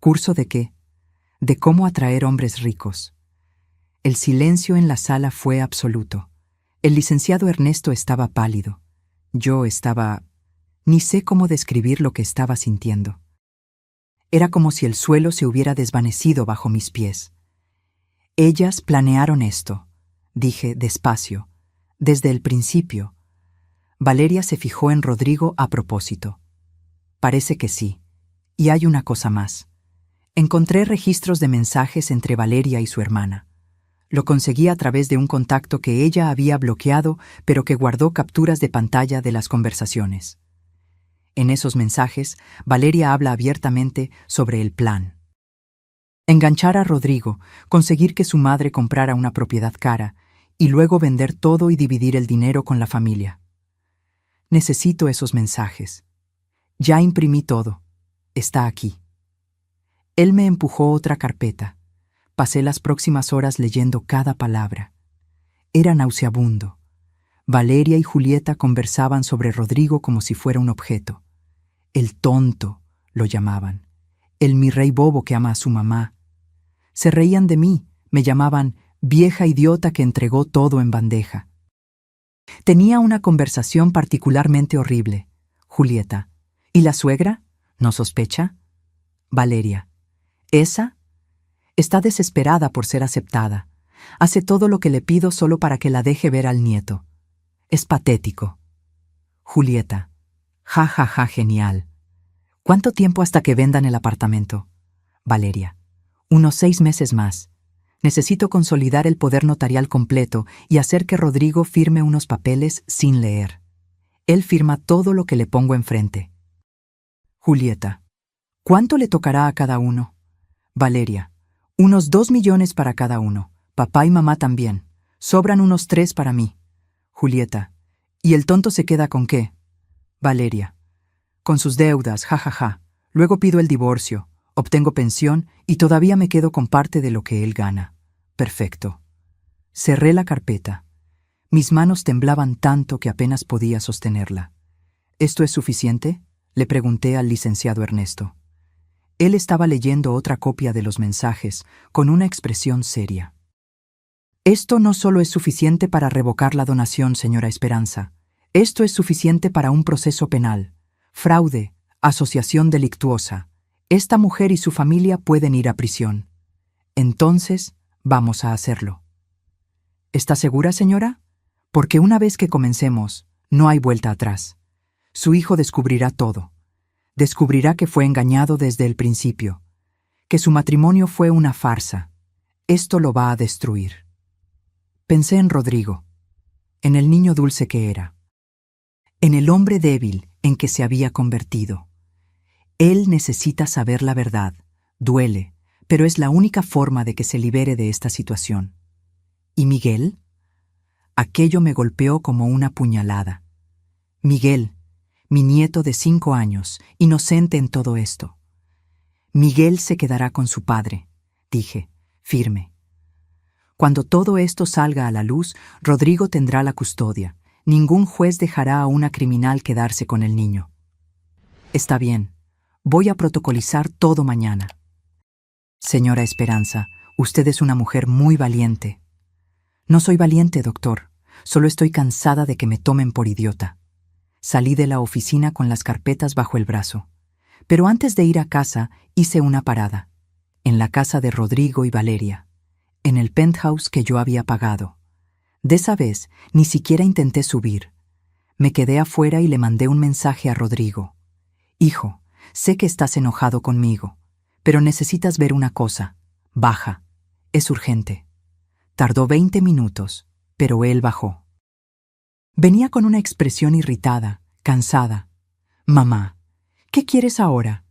¿Curso de qué? De cómo atraer hombres ricos. El silencio en la sala fue absoluto. El licenciado Ernesto estaba pálido. Yo estaba... Ni sé cómo describir lo que estaba sintiendo. Era como si el suelo se hubiera desvanecido bajo mis pies. Ellas planearon esto, dije despacio, desde el principio. Valeria se fijó en Rodrigo a propósito. Parece que sí. Y hay una cosa más. Encontré registros de mensajes entre Valeria y su hermana. Lo conseguí a través de un contacto que ella había bloqueado, pero que guardó capturas de pantalla de las conversaciones. En esos mensajes, Valeria habla abiertamente sobre el plan. Enganchar a Rodrigo, conseguir que su madre comprara una propiedad cara y luego vender todo y dividir el dinero con la familia. Necesito esos mensajes. Ya imprimí todo. Está aquí. Él me empujó otra carpeta. Pasé las próximas horas leyendo cada palabra. Era nauseabundo. Valeria y Julieta conversaban sobre Rodrigo como si fuera un objeto. El tonto, lo llamaban. El mi rey bobo que ama a su mamá. Se reían de mí, me llamaban vieja idiota que entregó todo en bandeja. Tenía una conversación particularmente horrible. Julieta. ¿Y la suegra? ¿No sospecha? Valeria. ¿Esa? Está desesperada por ser aceptada. Hace todo lo que le pido solo para que la deje ver al nieto. Es patético. Julieta. Ja, ja, ja, genial. ¿Cuánto tiempo hasta que vendan el apartamento? Valeria. Unos 6 meses más. Necesito consolidar el poder notarial completo y hacer que Rodrigo firme unos papeles sin leer. Él firma todo lo que le pongo enfrente. Julieta. ¿Cuánto le tocará a cada uno? Valeria. Unos 2 millones para cada uno. Papá y mamá también. Sobran unos 3 para mí. Julieta. ¿Y el tonto se queda con qué? Valeria. Con sus deudas, jajaja. Ja, ja. Luego pido el divorcio, obtengo pensión y todavía me quedo con parte de lo que él gana. Perfecto. Cerré la carpeta. Mis manos temblaban tanto que apenas podía sostenerla. ¿Esto es suficiente?, le pregunté al licenciado Ernesto. Él estaba leyendo otra copia de los mensajes, con una expresión seria. Esto no solo es suficiente para revocar la donación, señora Esperanza. Esto es suficiente para un proceso penal. Fraude, asociación delictuosa. Esta mujer y su familia pueden ir a prisión. Entonces, vamos a hacerlo. ¿Está segura, señora? Porque una vez que comencemos, no hay vuelta atrás. Su hijo descubrirá todo. Descubrirá que fue engañado desde el principio, que su matrimonio fue una farsa. Esto lo va a destruir. Pensé en Rodrigo, en el niño dulce que era, en el hombre débil en que se había convertido. Él necesita saber la verdad, duele, pero es la única forma de que se libere de esta situación. ¿Y Miguel? Aquello me golpeó como una puñalada. Miguel, mi nieto de 5 años, inocente en todo esto. Miguel se quedará con su padre, dije, firme. Cuando todo esto salga a la luz, Rodrigo tendrá la custodia. Ningún juez dejará a una criminal quedarse con el niño. Está bien, voy a protocolizar todo mañana. Señora Esperanza, usted es una mujer muy valiente. No soy valiente, doctor. Solo estoy cansada de que me tomen por idiota. Salí de la oficina con las carpetas bajo el brazo. Pero antes de ir a casa, hice una parada. En la casa de Rodrigo y Valeria. En el penthouse que yo había pagado. De esa vez, ni siquiera intenté subir. Me quedé afuera y le mandé un mensaje a Rodrigo. Hijo, sé que estás enojado conmigo, pero necesitas ver una cosa. Baja. Es urgente. Tardó 20 minutos, pero él bajó. Venía con una expresión irritada, cansada. Mamá, ¿qué quieres ahora?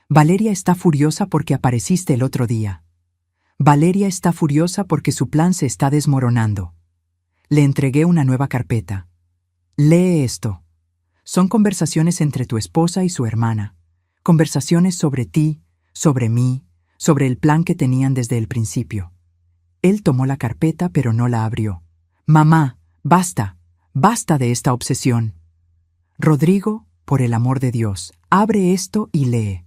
Valeria está furiosa porque apareciste el otro día. Valeria está furiosa porque su plan se está desmoronando. Le entregué una nueva carpeta. Lee esto. Son conversaciones entre tu esposa y su hermana. Conversaciones sobre ti, sobre mí, sobre el plan que tenían desde el principio. Él tomó la carpeta pero no la abrió. Mamá, basta. Basta de esta obsesión. Rodrigo, por el amor de Dios, abre esto y lee.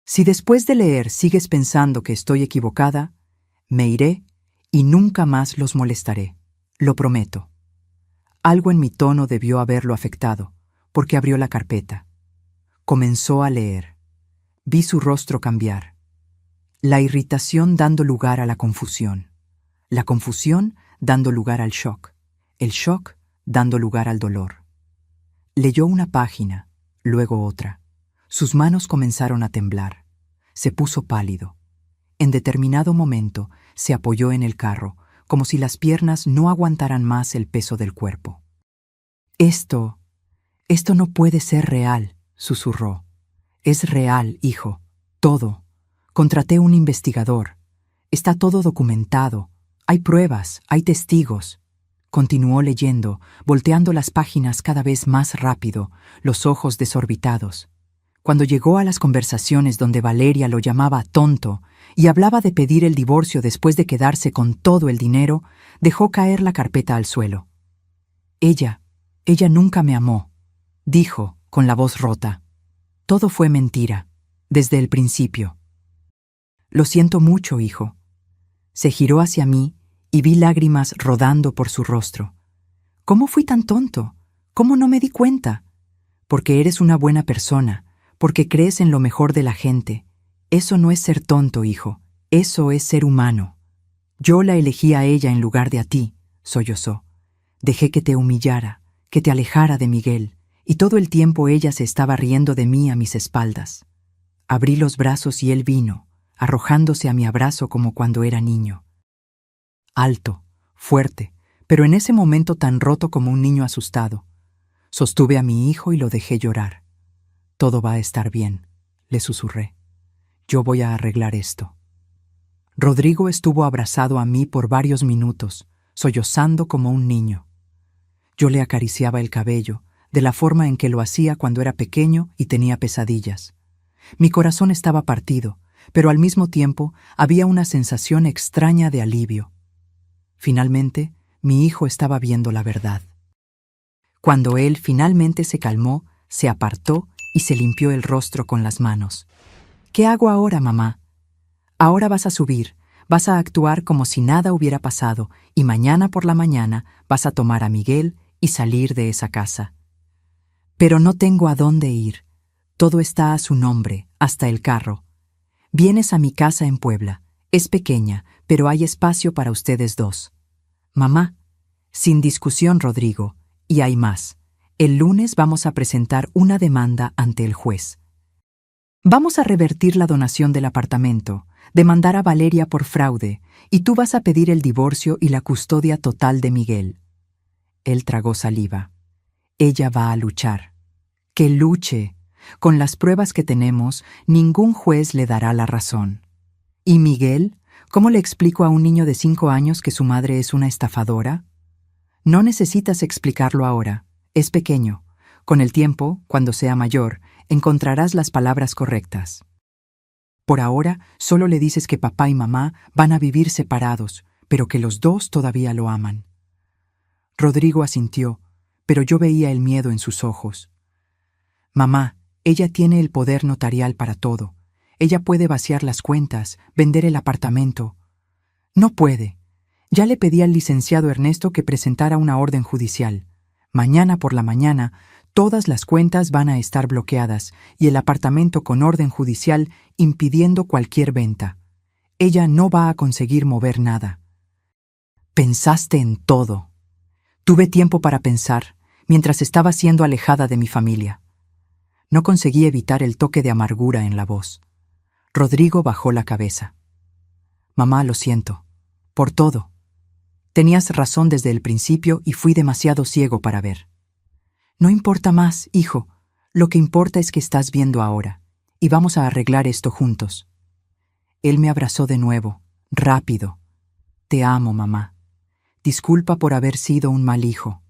Si después de leer sigues pensando que estoy equivocada, me iré y nunca más los molestaré. Lo prometo. Algo en mi tono debió haberlo afectado, porque abrió la carpeta. Comenzó a leer. Vi su rostro cambiar. La irritación dando lugar a la confusión. La confusión dando lugar al shock. El shock dando lugar al dolor. Leyó una página, luego otra. Sus manos comenzaron a temblar. Se puso pálido. En determinado momento se apoyó en el carro, como si las piernas no aguantaran más el peso del cuerpo. Esto no puede ser real, susurró. Es real, hijo, todo. Contraté un investigador. Está todo documentado. Hay pruebas, hay testigos. Continuó leyendo, volteando las páginas cada vez más rápido, los ojos desorbitados. Cuando llegó a las conversaciones donde Valeria lo llamaba tonto y hablaba de pedir el divorcio después de quedarse con todo el dinero, dejó caer la carpeta al suelo. Ella nunca me amó, dijo con la voz rota. Todo fue mentira, desde el principio. Lo siento mucho, hijo. Se giró hacia mí y vi lágrimas rodando por su rostro. ¿Cómo fui tan tonto? ¿Cómo no me di cuenta? Porque eres una buena persona, porque crees en lo mejor de la gente. Eso no es ser tonto, hijo. Eso es ser humano. Yo la elegí a ella en lugar de a ti, sollozó. Dejé que te humillara, que te alejara de Miguel, y todo el tiempo ella se estaba riendo de mí a mis espaldas. Abrí los brazos y él vino, arrojándose a mi abrazo como cuando era niño. Alto, fuerte, pero en ese momento tan roto como un niño asustado. Sostuve a mi hijo y lo dejé llorar. Todo va a estar bien, le susurré. Yo voy a arreglar esto. Rodrigo estuvo abrazado a mí por varios minutos, sollozando como un niño. Yo le acariciaba el cabello, de la forma en que lo hacía cuando era pequeño y tenía pesadillas. Mi corazón estaba partido, pero al mismo tiempo había una sensación extraña de alivio. Finalmente, mi hijo estaba viendo la verdad. Cuando él finalmente se calmó, se apartó y se limpió el rostro con las manos. ¿Qué hago ahora, mamá? Ahora vas a subir, vas a actuar como si nada hubiera pasado y mañana por la mañana vas a tomar a Miguel y salir de esa casa. Pero no tengo a dónde ir. Todo está a su nombre, hasta el carro. Vienes a mi casa en Puebla. Es pequeña, pero hay espacio para ustedes dos. Mamá, sin discusión, Rodrigo, y hay más. El lunes vamos a presentar una demanda ante el juez. Vamos a revertir la donación del apartamento, demandar a Valeria por fraude, y tú vas a pedir el divorcio y la custodia total de Miguel. Él tragó saliva. Ella va a luchar. ¡Que luche! Con las pruebas que tenemos, ningún juez le dará la razón. ¿Y Miguel? ¿Cómo le explico a un niño de 5 años que su madre es una estafadora? No necesitas explicarlo ahora. Es pequeño. Con el tiempo, cuando sea mayor, encontrarás las palabras correctas. Por ahora, solo le dices que papá y mamá van a vivir separados, pero que los dos todavía lo aman. Rodrigo asintió, pero yo veía el miedo en sus ojos. Mamá, ella tiene el poder notarial para todo. Ella puede vaciar las cuentas, vender el apartamento. No puede. Ya le pedí al licenciado Ernesto que presentara una orden judicial. Mañana por la mañana, todas las cuentas van a estar bloqueadas y el apartamento con orden judicial impidiendo cualquier venta. Ella no va a conseguir mover nada. Pensaste en todo. Tuve tiempo para pensar, mientras estaba siendo alejada de mi familia. No conseguí evitar el toque de amargura en la voz. Rodrigo bajó la cabeza. Mamá, lo siento. Por todo. Tenías razón desde el principio y fui demasiado ciego para ver. No importa más, hijo. Lo que importa es que estás viendo ahora, y vamos a arreglar esto juntos. Él me abrazó de nuevo, rápido. Te amo, mamá. Disculpa por haber sido un mal hijo.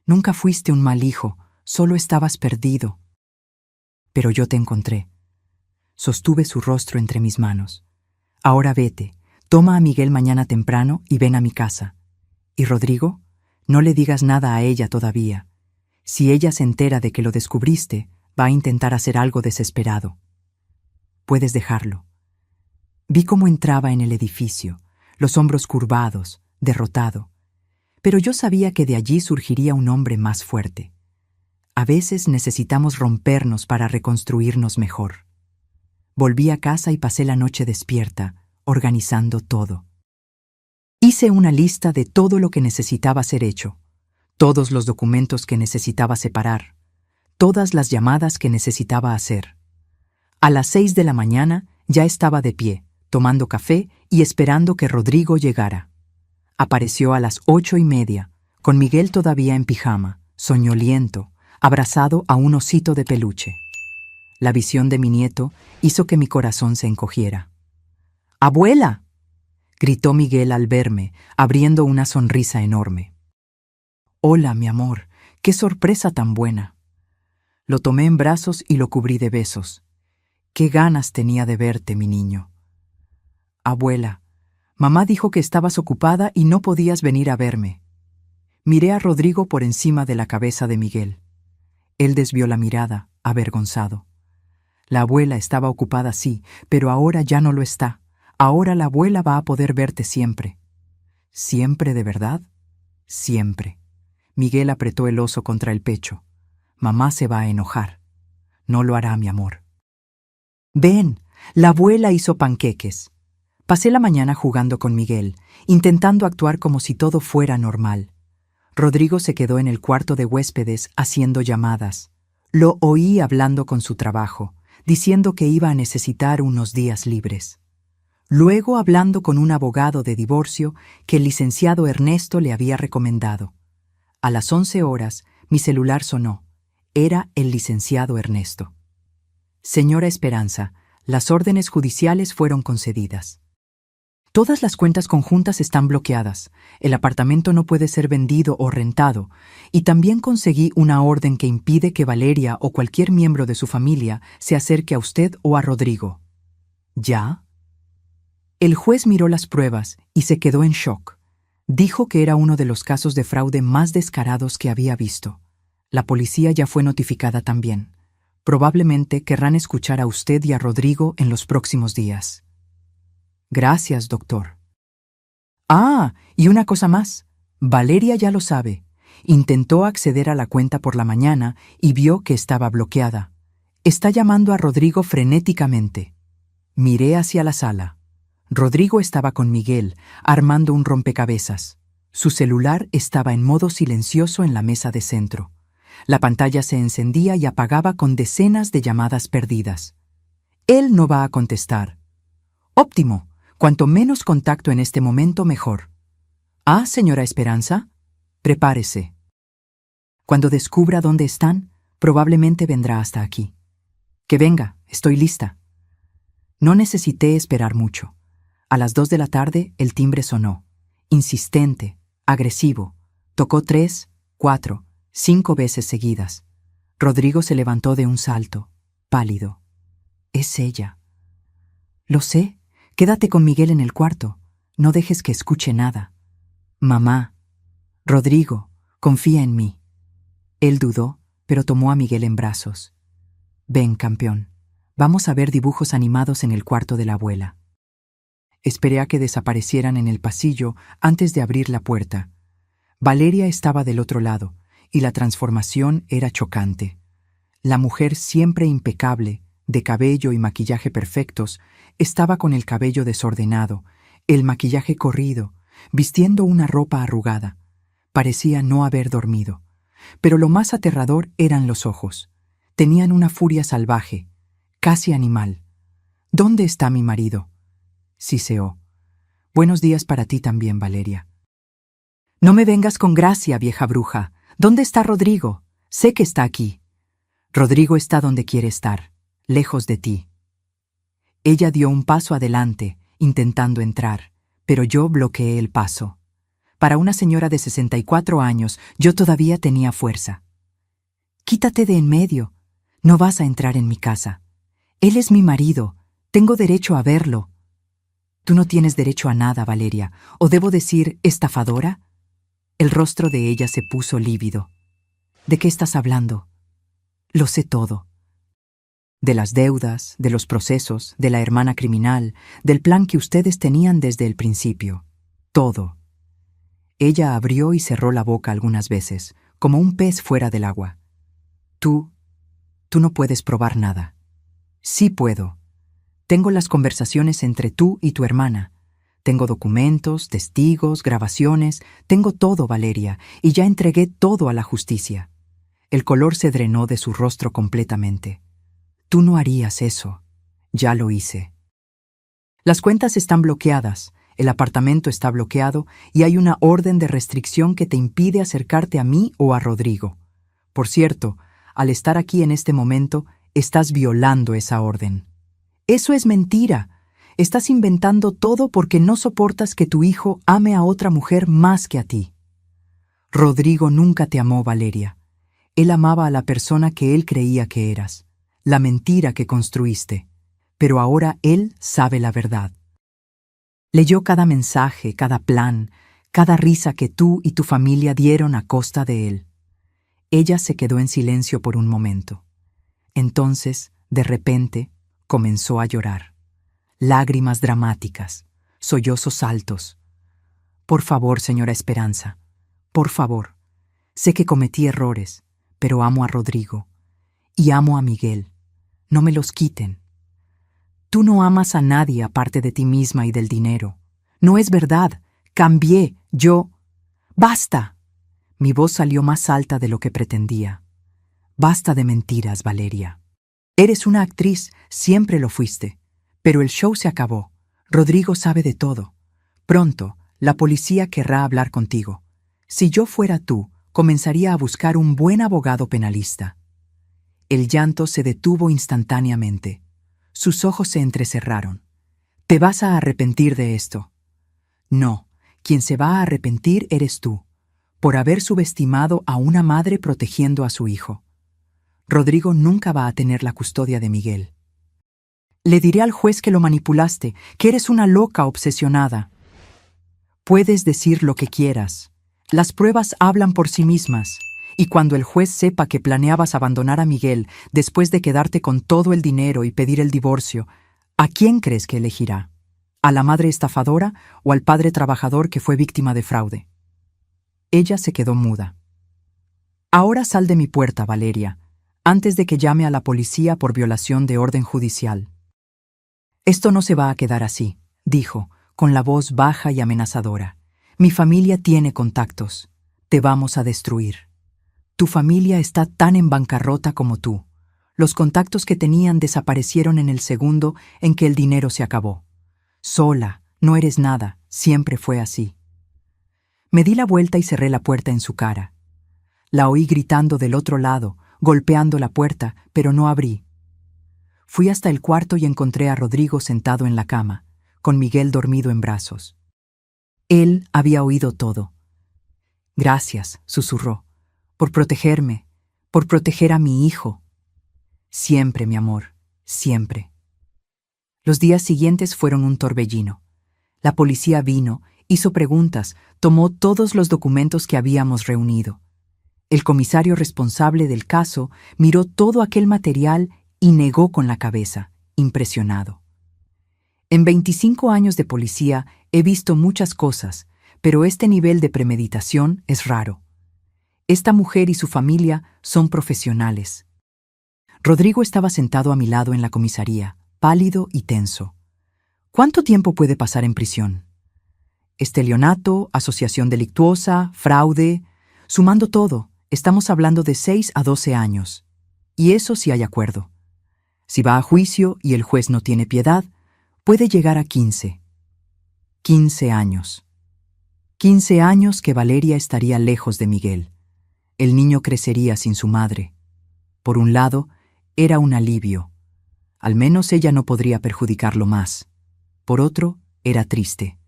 Nunca fuiste un mal hijo, solo estabas perdido. Pero yo te encontré. Sostuve su rostro entre mis manos. Ahora vete, toma a Miguel mañana temprano y ven a mi casa. Y Rodrigo, no le digas nada a ella todavía. Si ella se entera de que lo descubriste, va a intentar hacer algo desesperado. Puedes dejarlo. Vi cómo entraba en el edificio, los hombros curvados, derrotado. Pero yo sabía que de allí surgiría un hombre más fuerte. A veces necesitamos rompernos para reconstruirnos mejor. Volví a casa y pasé la noche despierta, organizando todo. Hice una lista de todo lo que necesitaba ser hecho, todos los documentos que necesitaba separar, todas las llamadas que necesitaba hacer. A las 6 de la mañana ya estaba de pie, tomando café y esperando que Rodrigo llegara. Apareció a las 8:30, con Miguel todavía en pijama, soñoliento, abrazado a un osito de peluche. La visión de mi nieto hizo que mi corazón se encogiera. ¡Abuela!, gritó Miguel al verme, abriendo una sonrisa enorme. Hola, mi amor, qué sorpresa tan buena. Lo tomé en brazos y lo cubrí de besos. Qué ganas tenía de verte, mi niño. Abuela, mamá dijo que estabas ocupada y no podías venir a verme. Miré a Rodrigo por encima de la cabeza de Miguel. Él desvió la mirada, avergonzado. La abuela estaba ocupada, sí, pero ahora ya no lo está. Ahora la abuela va a poder verte siempre. ¿Siempre de verdad? Siempre. Miguel apretó el oso contra el pecho. Mamá se va a enojar. No lo hará, mi amor. Ven, la abuela hizo panqueques. Pasé la mañana jugando con Miguel, intentando actuar como si todo fuera normal. Rodrigo se quedó en el cuarto de huéspedes haciendo llamadas. Lo oí hablando con su trabajo, diciendo que iba a necesitar unos días libres. Luego hablando con un abogado de divorcio que el licenciado Ernesto le había recomendado. A las 11 horas, mi celular sonó. Era el licenciado Ernesto. Señora Esperanza, las órdenes judiciales fueron concedidas. Todas las cuentas conjuntas están bloqueadas, el apartamento no puede ser vendido o rentado, y también conseguí una orden que impide que Valeria o cualquier miembro de su familia se acerque a usted o a Rodrigo. ¿Ya? El juez miró las pruebas y se quedó en shock. Dijo que era uno de los casos de fraude más descarados que había visto. La policía ya fue notificada también. Probablemente querrán escuchar a usted y a Rodrigo en los próximos días. Gracias, doctor. Ah, y una cosa más. Valeria ya lo sabe. Intentó acceder a la cuenta por la mañana y vio que estaba bloqueada. Está llamando a Rodrigo frenéticamente. Miré hacia la sala. Rodrigo estaba con Miguel, armando un rompecabezas. Su celular estaba en modo silencioso en la mesa de centro. La pantalla se encendía y apagaba con decenas de llamadas perdidas. Él no va a contestar. Óptimo. Cuanto menos contacto en este momento, mejor. Ah, señora Esperanza, prepárese. Cuando descubra dónde están, probablemente vendrá hasta aquí. Que venga, estoy lista. No necesité esperar mucho. A las 2 de la tarde el timbre sonó. Insistente, agresivo. Tocó 3, 4, 5 veces seguidas. Rodrigo se levantó de un salto, pálido. Es ella. Lo sé. Quédate con Miguel en el cuarto. No dejes que escuche nada. Mamá. Rodrigo, confía en mí. Él dudó, pero tomó a Miguel en brazos. Ven, campeón. Vamos a ver dibujos animados en el cuarto de la abuela. Esperé a que desaparecieran en el pasillo antes de abrir la puerta. Valeria estaba del otro lado, y la transformación era chocante. La mujer siempre impecable, de cabello y maquillaje perfectos, estaba con el cabello desordenado, el maquillaje corrido, vistiendo una ropa arrugada. Parecía no haber dormido. Pero lo más aterrador eran los ojos. Tenían una furia salvaje, casi animal. ¿Dónde está mi marido? Siseó. Buenos días para ti también, Valeria. No me vengas con gracia, vieja bruja. ¿Dónde está Rodrigo? Sé que está aquí. Rodrigo está donde quiere estar, lejos de ti. Ella dio un paso adelante, intentando entrar, pero yo bloqueé el paso. Para una señora de 64 años, yo todavía tenía fuerza. Quítate de en medio. No vas a entrar en mi casa. Él es mi marido. Tengo derecho a verlo. Tú no tienes derecho a nada, Valeria. ¿O debo decir, estafadora? El rostro de ella se puso lívido. ¿De qué estás hablando? Lo sé todo. De las deudas, de los procesos, de la hermana criminal, del plan que ustedes tenían desde el principio. Todo. Ella abrió y cerró la boca algunas veces, como un pez fuera del agua. Tú no puedes probar nada. Sí puedo. Tengo las conversaciones entre tú y tu hermana. Tengo documentos, testigos, grabaciones, tengo todo, Valeria, y ya entregué todo a la justicia. El color se drenó de su rostro completamente. Tú no harías eso. Ya lo hice. Las cuentas están bloqueadas, el apartamento está bloqueado y hay una orden de restricción que te impide acercarte a mí o a Rodrigo. Por cierto, al estar aquí en este momento, estás violando esa orden. Eso es mentira. Estás inventando todo porque no soportas que tu hijo ame a otra mujer más que a ti. Rodrigo nunca te amó, Valeria. Él amaba a la persona que él creía que eras, la mentira que construiste. Pero ahora él sabe la verdad. Leyó cada mensaje, cada plan, cada risa que tú y tu familia dieron a costa de él. Ella se quedó en silencio por un momento. Entonces, de repente, comenzó a llorar. Lágrimas dramáticas, sollozos altos. Por favor, señora Esperanza, por favor. Sé que cometí errores, pero amo a Rodrigo. Y amo a Miguel. No me los quiten. Tú no amas a nadie aparte de ti misma y del dinero. No es verdad. Cambié. Yo... ¡Basta! Mi voz salió más alta de lo que pretendía. Basta de mentiras, Valeria. Eres una actriz, siempre lo fuiste. Pero el show se acabó. Rodrigo sabe de todo. Pronto, la policía querrá hablar contigo. Si yo fuera tú, comenzaría a buscar un buen abogado penalista. El llanto se detuvo instantáneamente. Sus ojos se entrecerraron. Te vas a arrepentir de esto. No, quien se va a arrepentir eres tú, por haber subestimado a una madre protegiendo a su hijo. Rodrigo nunca va a tener la custodia de Miguel. Le diré al juez que lo manipulaste, que eres una loca obsesionada. Puedes decir lo que quieras. Las pruebas hablan por sí mismas. Y cuando el juez sepa que planeabas abandonar a Miguel después de quedarte con todo el dinero y pedir el divorcio, ¿a quién crees que elegirá? ¿A la madre estafadora o al padre trabajador que fue víctima de fraude? Ella se quedó muda. Ahora sal de mi puerta, Valeria, antes de que llame a la policía por violación de orden judicial. Esto no se va a quedar así, dijo, con la voz baja y amenazadora. Mi familia tiene contactos. Te vamos a destruir. Tu familia está tan en bancarrota como tú. Los contactos que tenían desaparecieron en el segundo en que el dinero se acabó. Sola, no eres nada, siempre fue así. Me di la vuelta y cerré la puerta en su cara. La oí gritando del otro lado, golpeando la puerta, pero no abrí. Fui hasta el cuarto y encontré a Rodrigo sentado en la cama, con Miguel dormido en brazos. Él había oído todo. Gracias, susurró, por protegerme, por proteger a mi hijo. Siempre, mi amor, siempre. Los días siguientes fueron un torbellino. La policía vino, hizo preguntas, tomó todos los documentos que habíamos reunido. El comisario responsable del caso miró todo aquel material y negó con la cabeza, impresionado. En 25 años de policía he visto muchas cosas, pero este nivel de premeditación es raro. Esta mujer y su familia son profesionales. Rodrigo estaba sentado a mi lado en la comisaría, pálido y tenso. ¿Cuánto tiempo puede pasar en prisión? Estelionato, asociación delictuosa, fraude, sumando todo, estamos hablando de 6 a 12 años. Y eso si hay acuerdo. Si va a juicio y el juez no tiene piedad, puede llegar a 15. 15 años. 15 años que Valeria estaría lejos de Miguel. El niño crecería sin su madre. Por un lado, era un alivio. Al menos ella no podría perjudicarlo más. Por otro, era triste.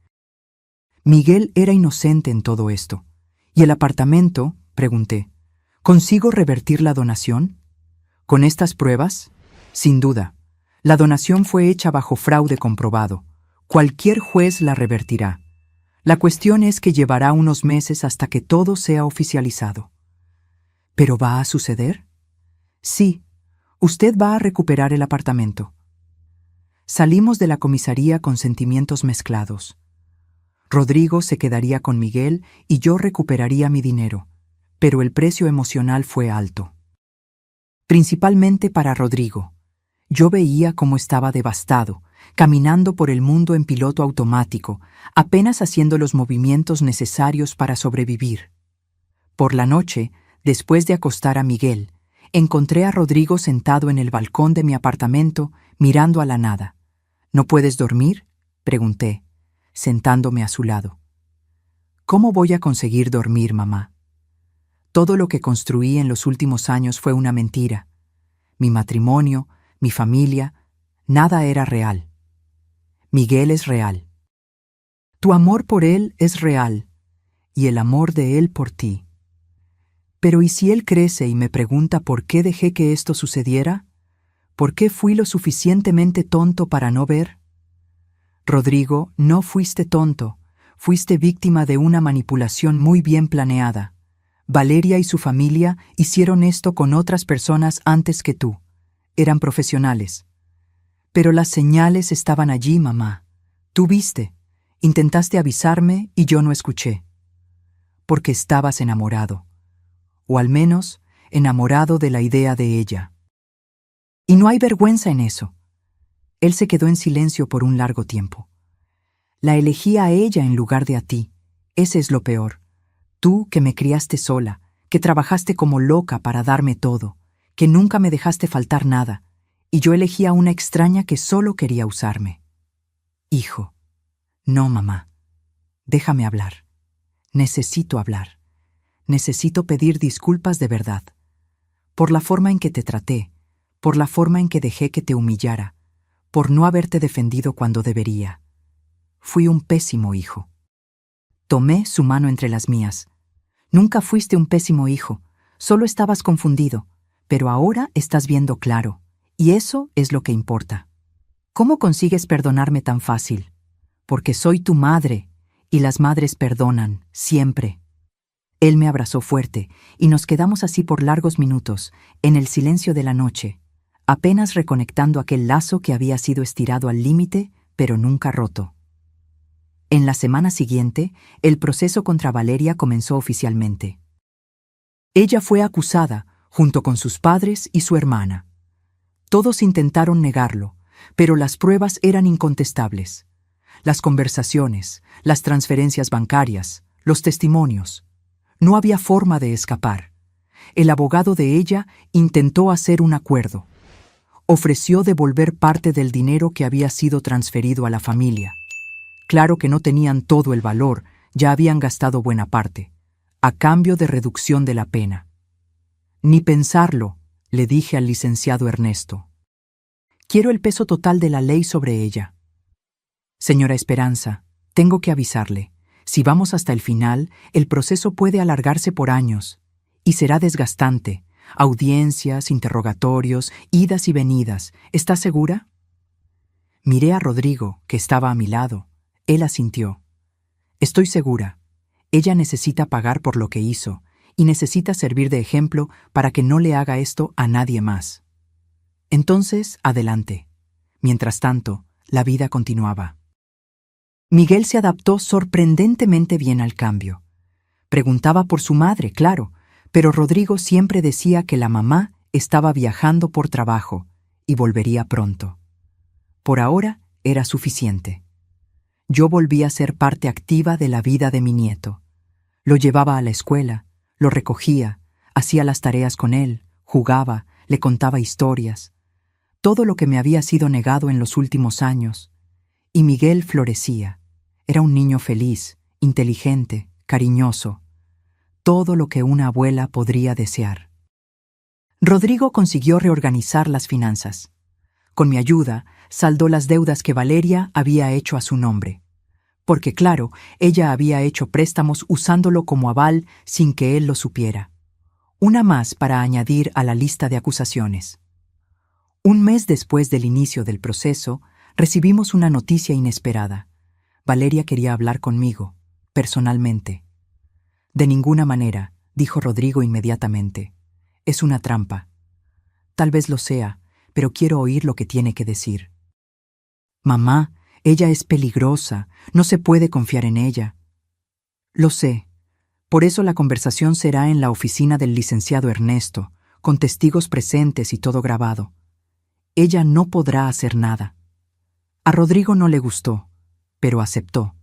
Miguel era inocente en todo esto. ¿Y el apartamento? Pregunté. ¿Consigo revertir la donación? ¿Con estas pruebas? Sin duda. La donación fue hecha bajo fraude comprobado. Cualquier juez la revertirá. La cuestión es que llevará unos meses hasta que todo sea oficializado. ¿Pero va a suceder? Sí. Usted va a recuperar el apartamento. Salimos de la comisaría con sentimientos mezclados. Rodrigo se quedaría con Miguel y yo recuperaría mi dinero, pero el precio emocional fue alto. Principalmente para Rodrigo. Yo veía cómo estaba devastado, caminando por el mundo en piloto automático, apenas haciendo los movimientos necesarios para sobrevivir. Por la noche, después de acostar a Miguel, encontré a Rodrigo sentado en el balcón de mi apartamento, mirando a la nada. ¿No puedes dormir?, pregunté, sentándome a su lado. ¿Cómo voy a conseguir dormir, mamá? Todo lo que construí en los últimos años fue una mentira. Mi matrimonio, mi familia, nada era real. Miguel es real. Tu amor por él es real, y el amor de él por ti. Pero ¿y si él crece y me pregunta por qué dejé que esto sucediera? ¿Por qué fui lo suficientemente tonto para no ver? Rodrigo, no fuiste tonto, fuiste víctima de una manipulación muy bien planeada. Valeria y su familia hicieron esto con otras personas antes que tú. Eran profesionales. Pero las señales estaban allí, mamá. Tú viste. Intentaste avisarme y yo no escuché. Porque estabas enamorado. O al menos, enamorado de la idea de ella. Y no hay vergüenza en eso. Él se quedó en silencio por un largo tiempo. La elegí a ella en lugar de a ti. Ese es lo peor. Tú que me criaste sola, que trabajaste como loca para darme todo, que nunca me dejaste faltar nada, y yo elegí a una extraña que solo quería usarme. Hijo. No, mamá. Déjame hablar. Necesito hablar. Necesito pedir disculpas de verdad. Por la forma en que te traté, por la forma en que dejé que te humillara, por no haberte defendido cuando debería. Fui un pésimo hijo. Tomé su mano entre las mías. Nunca fuiste un pésimo hijo, solo estabas confundido, pero ahora estás viendo claro, y eso es lo que importa. ¿Cómo consigues perdonarme tan fácil? Porque soy tu madre, y las madres perdonan, siempre. Él me abrazó fuerte, y nos quedamos así por largos minutos, en el silencio de la noche, apenas reconectando aquel lazo que había sido estirado al límite, pero nunca roto. En la semana siguiente, el proceso contra Valeria comenzó oficialmente. Ella fue acusada, junto con sus padres y su hermana. Todos intentaron negarlo, pero las pruebas eran incontestables. Las conversaciones, las transferencias bancarias, los testimonios. No había forma de escapar. El abogado de ella intentó hacer un acuerdo. Ofreció devolver parte del dinero que había sido transferido a la familia. Claro que no tenían todo el valor, ya habían gastado buena parte, a cambio de reducción de la pena. Ni pensarlo, le dije al licenciado Ernesto. Quiero el peso total de la ley sobre ella. Señora Esperanza, tengo que avisarle. Si vamos hasta el final, el proceso puede alargarse por años. Y será desgastante. Audiencias, interrogatorios, idas y venidas. ¿Está segura? Miré a Rodrigo, que estaba a mi lado. Él asintió. Estoy segura. Ella necesita pagar por lo que hizo y necesita servir de ejemplo para que no le haga esto a nadie más. Entonces, adelante. Mientras tanto, la vida continuaba. Miguel se adaptó sorprendentemente bien al cambio. Preguntaba por su madre, claro, pero Rodrigo siempre decía que la mamá estaba viajando por trabajo y volvería pronto. Por ahora era suficiente. Yo volví a ser parte activa de la vida de mi nieto. Lo llevaba a la escuela, lo recogía, hacía las tareas con él, jugaba, le contaba historias. Todo lo que me había sido negado en los últimos años. Y Miguel florecía. Era un niño feliz, inteligente, cariñoso. Todo lo que una abuela podría desear. Rodrigo consiguió reorganizar las finanzas. Con mi ayuda, saldó las deudas que Valeria había hecho a su nombre. Porque claro, ella había hecho préstamos usándolo como aval sin que él lo supiera. Una más para añadir a la lista de acusaciones. Un mes después del inicio del proceso, recibimos una noticia inesperada. Valeria quería hablar conmigo, personalmente. De ninguna manera, dijo Rodrigo inmediatamente. Es una trampa. Tal vez lo sea, pero quiero oír lo que tiene que decir. Mamá, ella es peligrosa, no se puede confiar en ella. Lo sé. Por eso la conversación será en la oficina del licenciado Ernesto, con testigos presentes y todo grabado. Ella no podrá hacer nada. A Rodrigo no le gustó, pero aceptó.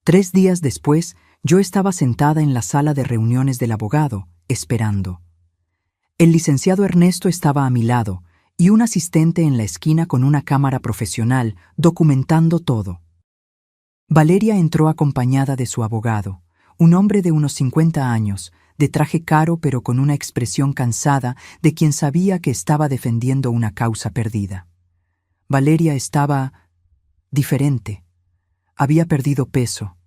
3 días después, yo estaba sentada en la sala de reuniones del abogado, esperando. El licenciado Ernesto estaba a mi lado, y un asistente en la esquina con una cámara profesional, documentando todo. Valeria entró acompañada de su abogado, un hombre de unos 50 años, de traje caro pero con una expresión cansada de quien sabía que estaba defendiendo una causa perdida. Valeria estaba diferente. Había perdido peso.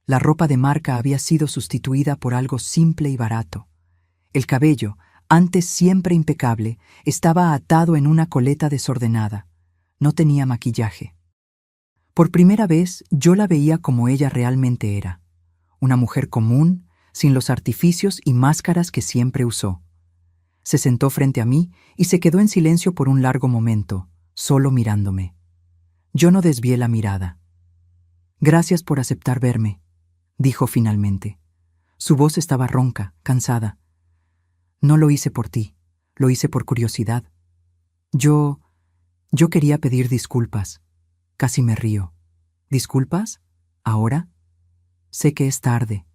La ropa de marca había sido sustituida por algo simple y barato. El cabello, antes siempre impecable, estaba atado en una coleta desordenada. No tenía maquillaje. Por primera vez yo la veía como ella realmente era. Una mujer común, sin los artificios y máscaras que siempre usó. Se sentó frente a mí y se quedó en silencio por un largo momento, solo mirándome. Yo no desvié la mirada. Gracias por aceptar verme, dijo finalmente. Su voz estaba ronca, cansada. No lo hice por ti, lo hice por curiosidad. Yo quería pedir disculpas. Casi me río. ¿Disculpas? ¿Ahora? Sé que es tarde.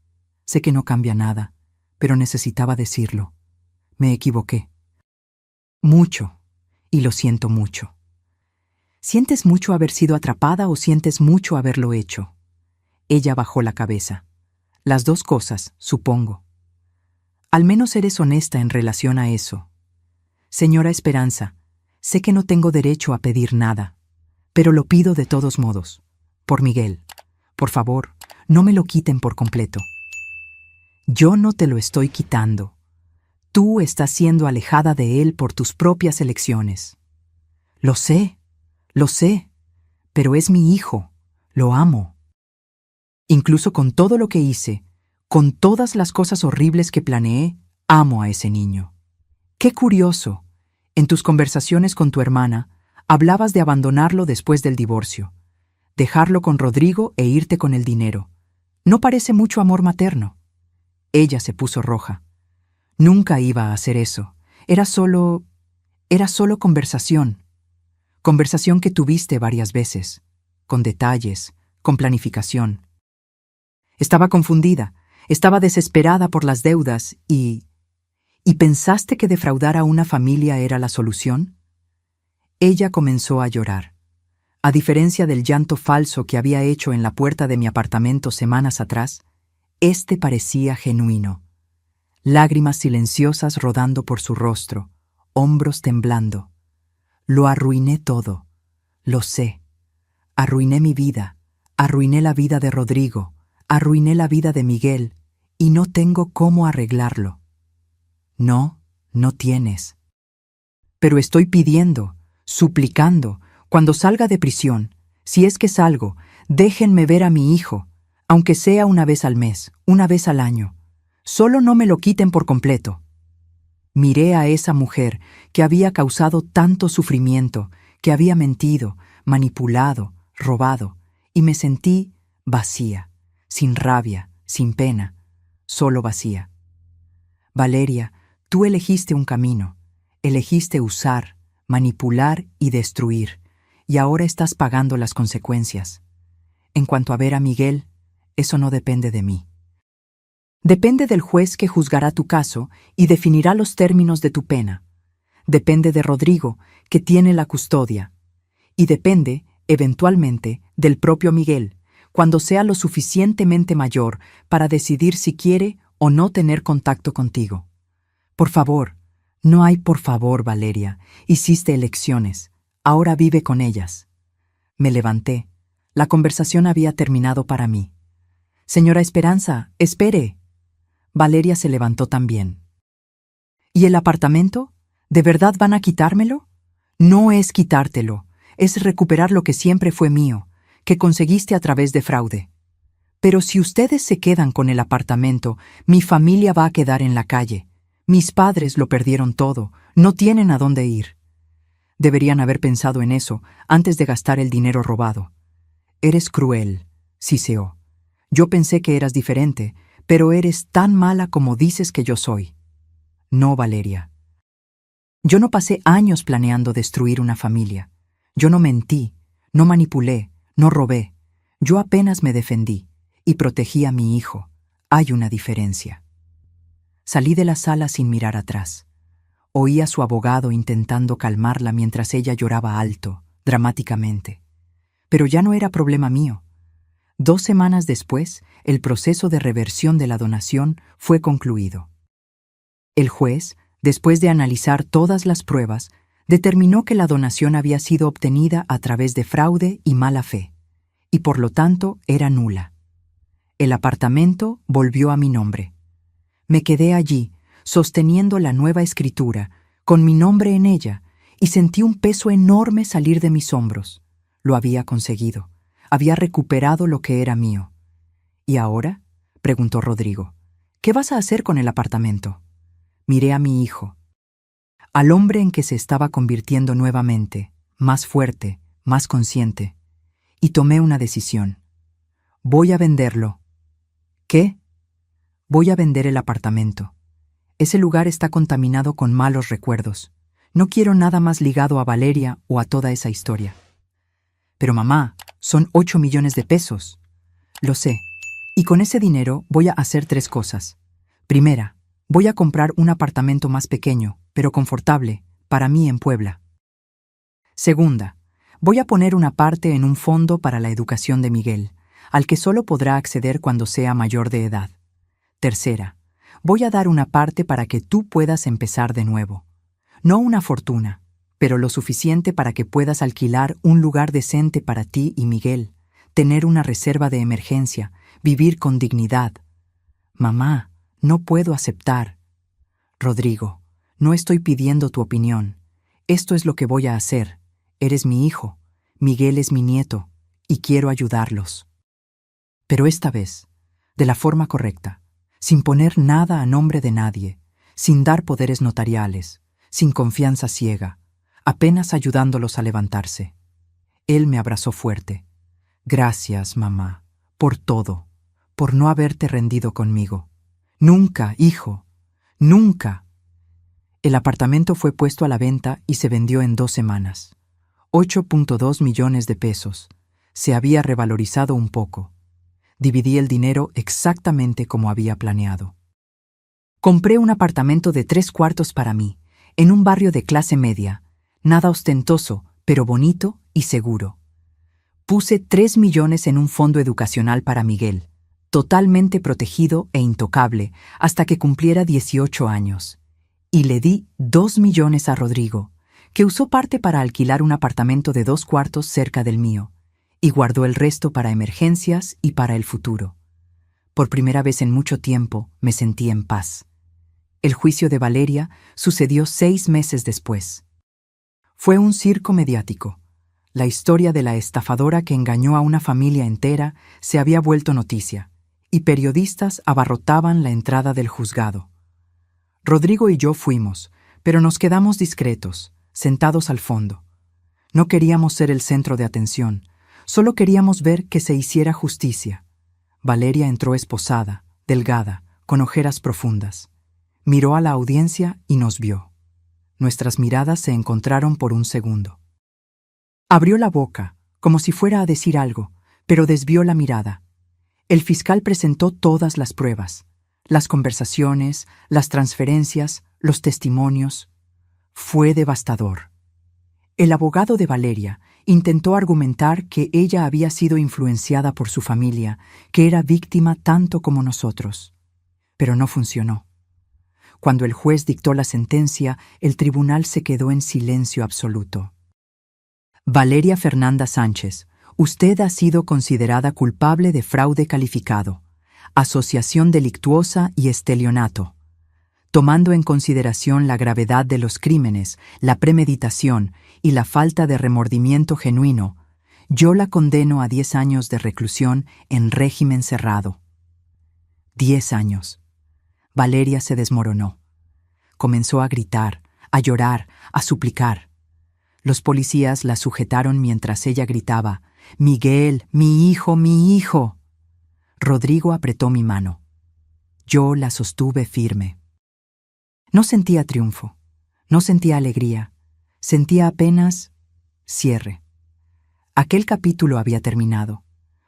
Sé que no cambia nada, pero necesitaba decirlo. Me equivoqué. Mucho, y lo siento mucho. ¿Sientes mucho haber sido atrapada o sientes mucho haberlo hecho? Ella bajó la cabeza. Las dos cosas, supongo. Al menos eres honesta en relación a eso. Señora Esperanza, sé que no tengo derecho a pedir nada, pero lo pido de todos modos. Por Miguel, Por favor, no me lo quiten por completo. Yo no te lo estoy quitando. Tú estás siendo alejada de él por tus propias elecciones. Lo sé, pero es mi hijo. Lo amo. Incluso con todo lo que hice, con todas las cosas horribles que planeé, amo a ese niño. Qué curioso. En tus conversaciones con tu hermana, hablabas de abandonarlo después del divorcio, dejarlo con Rodrigo e irte con el dinero. No parece mucho amor materno. Ella se puso roja. Nunca iba a hacer eso. Era solo conversación. Conversación que tuviste varias veces, con detalles, con planificación. Estaba confundida, estaba desesperada por las deudas y ¿pensaste que defraudar a una familia era la solución? Ella comenzó a llorar. A diferencia del llanto falso que había hecho en la puerta de mi apartamento semanas atrás, este parecía genuino. Lágrimas silenciosas rodando por su rostro, hombros temblando. Lo arruiné todo. Lo sé. Arruiné mi vida. Arruiné la vida de Rodrigo. Arruiné la vida de Miguel. Y no tengo cómo arreglarlo. No, no tienes. Pero estoy pidiendo, suplicando, cuando salga de prisión, si es que salgo, déjenme ver a mi hijo, aunque sea una vez al mes, una vez al año. Solo no me lo quiten por completo. Miré a esa mujer que había causado tanto sufrimiento, que había mentido, manipulado, robado, y me sentí vacía, sin rabia, sin pena, solo vacía. Valeria, tú elegiste un camino, elegiste usar, manipular y destruir, y ahora estás pagando las consecuencias. En cuanto a ver a Miguel, eso no depende de mí. Depende del juez que juzgará tu caso y definirá los términos de tu pena. Depende de Rodrigo, que tiene la custodia. Y depende, eventualmente, del propio Miguel, cuando sea lo suficientemente mayor para decidir si quiere o no tener contacto contigo. Por favor, no hay por favor, Valeria. Hiciste elecciones. Ahora vive con ellas. Me levanté. La conversación había terminado para mí. Señora Esperanza, espere. Valeria se levantó también. ¿Y el apartamento? ¿De verdad van a quitármelo? No es quitártelo, es recuperar lo que siempre fue mío, que conseguiste a través de fraude. Pero si ustedes se quedan con el apartamento, mi familia va a quedar en la calle. Mis padres lo perdieron todo, no tienen a dónde ir. Deberían haber pensado en eso antes de gastar el dinero robado. Eres cruel, siseó. Yo pensé que eras diferente, pero eres tan mala como dices que yo soy. No, Valeria. Yo no pasé años planeando destruir una familia. Yo no mentí, no manipulé, no robé. Yo apenas me defendí y protegí a mi hijo. Hay una diferencia. Salí de la sala sin mirar atrás. Oí a su abogado intentando calmarla mientras ella lloraba alto, dramáticamente. Pero ya no era problema mío. 2 semanas después, el proceso de reversión de la donación fue concluido. El juez, después de analizar todas las pruebas, determinó que la donación había sido obtenida a través de fraude y mala fe, y por lo tanto era nula. El apartamento volvió a mi nombre. Me quedé allí, sosteniendo la nueva escritura, con mi nombre en ella, y sentí un peso enorme salir de mis hombros. Lo había conseguido. Había recuperado lo que era mío. ¿Y ahora?, preguntó Rodrigo. ¿Qué vas a hacer con el apartamento? Miré a mi hijo, al hombre en que se estaba convirtiendo nuevamente, más fuerte, más consciente, y tomé una decisión. Voy a venderlo. ¿Qué? Voy a vender el apartamento. Ese lugar está contaminado con malos recuerdos. No quiero nada más ligado a Valeria o a toda esa historia. Pero mamá, son 8 millones de pesos. Lo sé. Y con ese dinero voy a hacer 3 cosas. Primera, voy a comprar un apartamento más pequeño, pero confortable, para mí en Puebla. Segunda, voy a poner una parte en un fondo para la educación de Miguel, al que solo podrá acceder cuando sea mayor de edad. Tercera, voy a dar una parte para que tú puedas empezar de nuevo. No una fortuna, pero lo suficiente para que puedas alquilar un lugar decente para ti y Miguel, tener una reserva de emergencia, vivir con dignidad. Mamá, no puedo aceptar. Rodrigo, no estoy pidiendo tu opinión. Esto es lo que voy a hacer. Eres mi hijo, Miguel es mi nieto, y quiero ayudarlos. Pero esta vez, de la forma correcta, sin poner nada a nombre de nadie, sin dar poderes notariales, sin confianza ciega, apenas ayudándolos a levantarse. Él me abrazó fuerte. Gracias, mamá, por todo, por no haberte rendido conmigo. Nunca, hijo, nunca. El apartamento fue puesto a la venta y se vendió en 2 semanas. 8.2 millones de pesos. Se había revalorizado un poco. Dividí el dinero exactamente como había planeado. Compré un apartamento de 3 cuartos para mí, en un barrio de clase media, nada ostentoso, pero bonito y seguro. Puse 3 millones en un fondo educacional para Miguel, totalmente protegido e intocable hasta que cumpliera 18 años. Y le di 2 millones a Rodrigo, que usó parte para alquilar un apartamento de 2 cuartos cerca del mío, y guardó el resto para emergencias y para el futuro. Por primera vez en mucho tiempo me sentí en paz. El juicio de Valeria sucedió 6 meses después. Fue un circo mediático. La historia de la estafadora que engañó a una familia entera se había vuelto noticia, y periodistas abarrotaban la entrada del juzgado. Rodrigo y yo fuimos, pero nos quedamos discretos, sentados al fondo. No queríamos ser el centro de atención, solo queríamos ver que se hiciera justicia. Valeria entró esposada, delgada, con ojeras profundas. Miró a la audiencia y nos vio. Nuestras miradas se encontraron por un segundo. Abrió la boca, como si fuera a decir algo, pero desvió la mirada. El fiscal presentó todas las pruebas, las conversaciones, las transferencias, los testimonios. Fue devastador. El abogado de Valeria intentó argumentar que ella había sido influenciada por su familia, que era víctima tanto como nosotros. Pero no funcionó. Cuando el juez dictó la sentencia, el tribunal se quedó en silencio absoluto. Valeria Fernanda Sánchez, usted ha sido considerada culpable de fraude calificado, asociación delictuosa y estelionato. Tomando en consideración la gravedad de los crímenes, la premeditación y la falta de remordimiento genuino, yo la condeno a 10 años de reclusión en régimen cerrado. 10 años. Valeria se desmoronó. Comenzó a gritar, a llorar, a suplicar. Los policías la sujetaron mientras ella gritaba, «Miguel, mi hijo, mi hijo». Rodrigo apretó mi mano. Yo la sostuve firme. No sentía triunfo, no sentía alegría, sentía apenas cierre. Aquel capítulo había terminado.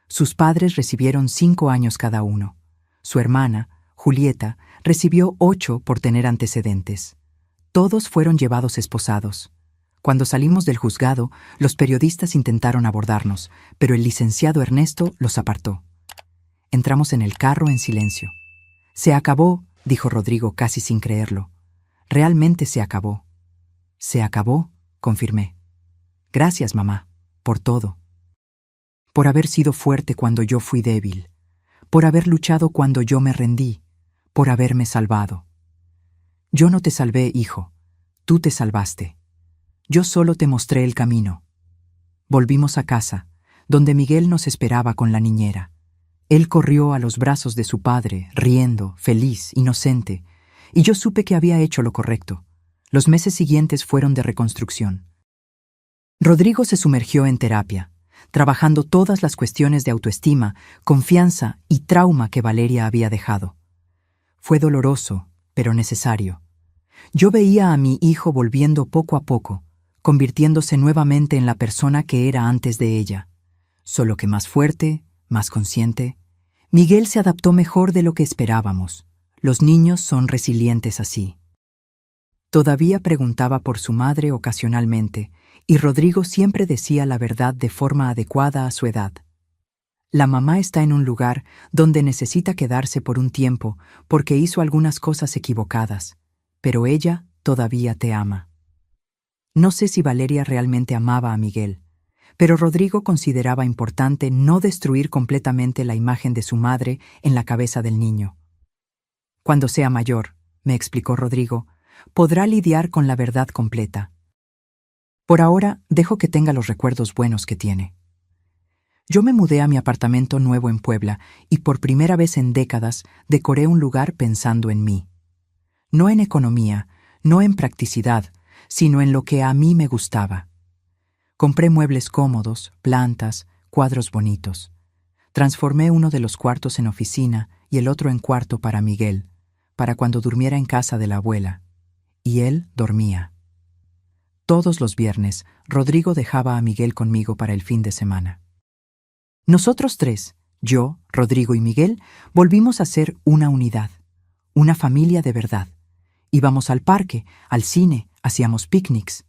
Sus padres recibieron 5 años cada uno. Su hermana, Julieta, recibió 8 por tener antecedentes. Todos fueron llevados esposados. Cuando salimos del juzgado, los periodistas intentaron abordarnos, pero el licenciado Ernesto los apartó. Entramos en el carro en silencio. «Se acabó», dijo Rodrigo casi sin creerlo. «Realmente se acabó». «Se acabó», confirmé. «Gracias, mamá, por todo. Por haber sido fuerte cuando yo fui débil. Por haber luchado cuando yo me rendí. Por haberme salvado». «Yo no te salvé, hijo. Tú te salvaste. Yo solo te mostré el camino». Volvimos a casa, donde Miguel nos esperaba con la niñera. Él corrió a los brazos de su padre, riendo, feliz, inocente, y yo supe que había hecho lo correcto. Los meses siguientes fueron de reconstrucción. Rodrigo se sumergió en terapia, trabajando todas las cuestiones de autoestima, confianza y trauma que Valeria había dejado. Fue doloroso, pero necesario. Yo veía a mi hijo volviendo poco a poco, convirtiéndose nuevamente en la persona que era antes de ella, solo que más fuerte, más consciente. Miguel se adaptó mejor de lo que esperábamos. Los niños son resilientes así. Todavía preguntaba por su madre ocasionalmente, y Rodrigo siempre decía la verdad de forma adecuada a su edad. La mamá está en un lugar donde necesita quedarse por un tiempo porque hizo algunas cosas equivocadas, pero ella todavía te ama. No sé si Valeria realmente amaba a Miguel, Pero Rodrigo consideraba importante no destruir completamente la imagen de su madre en la cabeza del niño. Cuando sea mayor, me explicó Rodrigo, podrá lidiar con la verdad completa. Por ahora, dejo que tenga los recuerdos buenos que tiene. Yo me mudé a mi apartamento nuevo en Puebla y por primera vez en décadas decoré un lugar pensando en mí. No en economía, no en practicidad, sino en lo que a mí me gustaba. Compré muebles cómodos, plantas, cuadros bonitos. Transformé uno de los cuartos en oficina y el otro en cuarto para Miguel, para cuando durmiera en casa de la abuela. Y él dormía. Todos los viernes, Rodrigo dejaba a Miguel conmigo para el fin de semana. Nosotros tres, yo, Rodrigo y Miguel, volvimos a ser una unidad, una familia de verdad. Íbamos al parque, al cine, hacíamos picnics,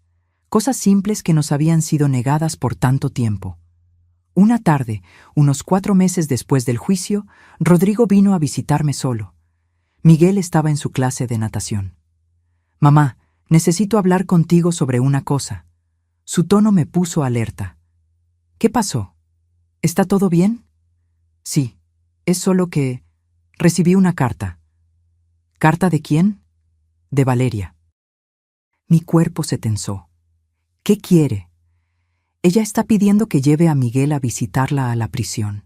cosas simples que nos habían sido negadas por tanto tiempo. Una tarde, unos 4 meses después del juicio, Rodrigo vino a visitarme solo. Miguel estaba en su clase de natación. «Mamá, necesito hablar contigo sobre una cosa». Su tono me puso alerta. «¿Qué pasó? ¿Está todo bien?» «Sí, es solo que recibí una carta». «¿Carta de quién?» «De Valeria». Mi cuerpo se tensó. ¿Qué quiere? Ella está pidiendo que lleve a Miguel a visitarla a la prisión.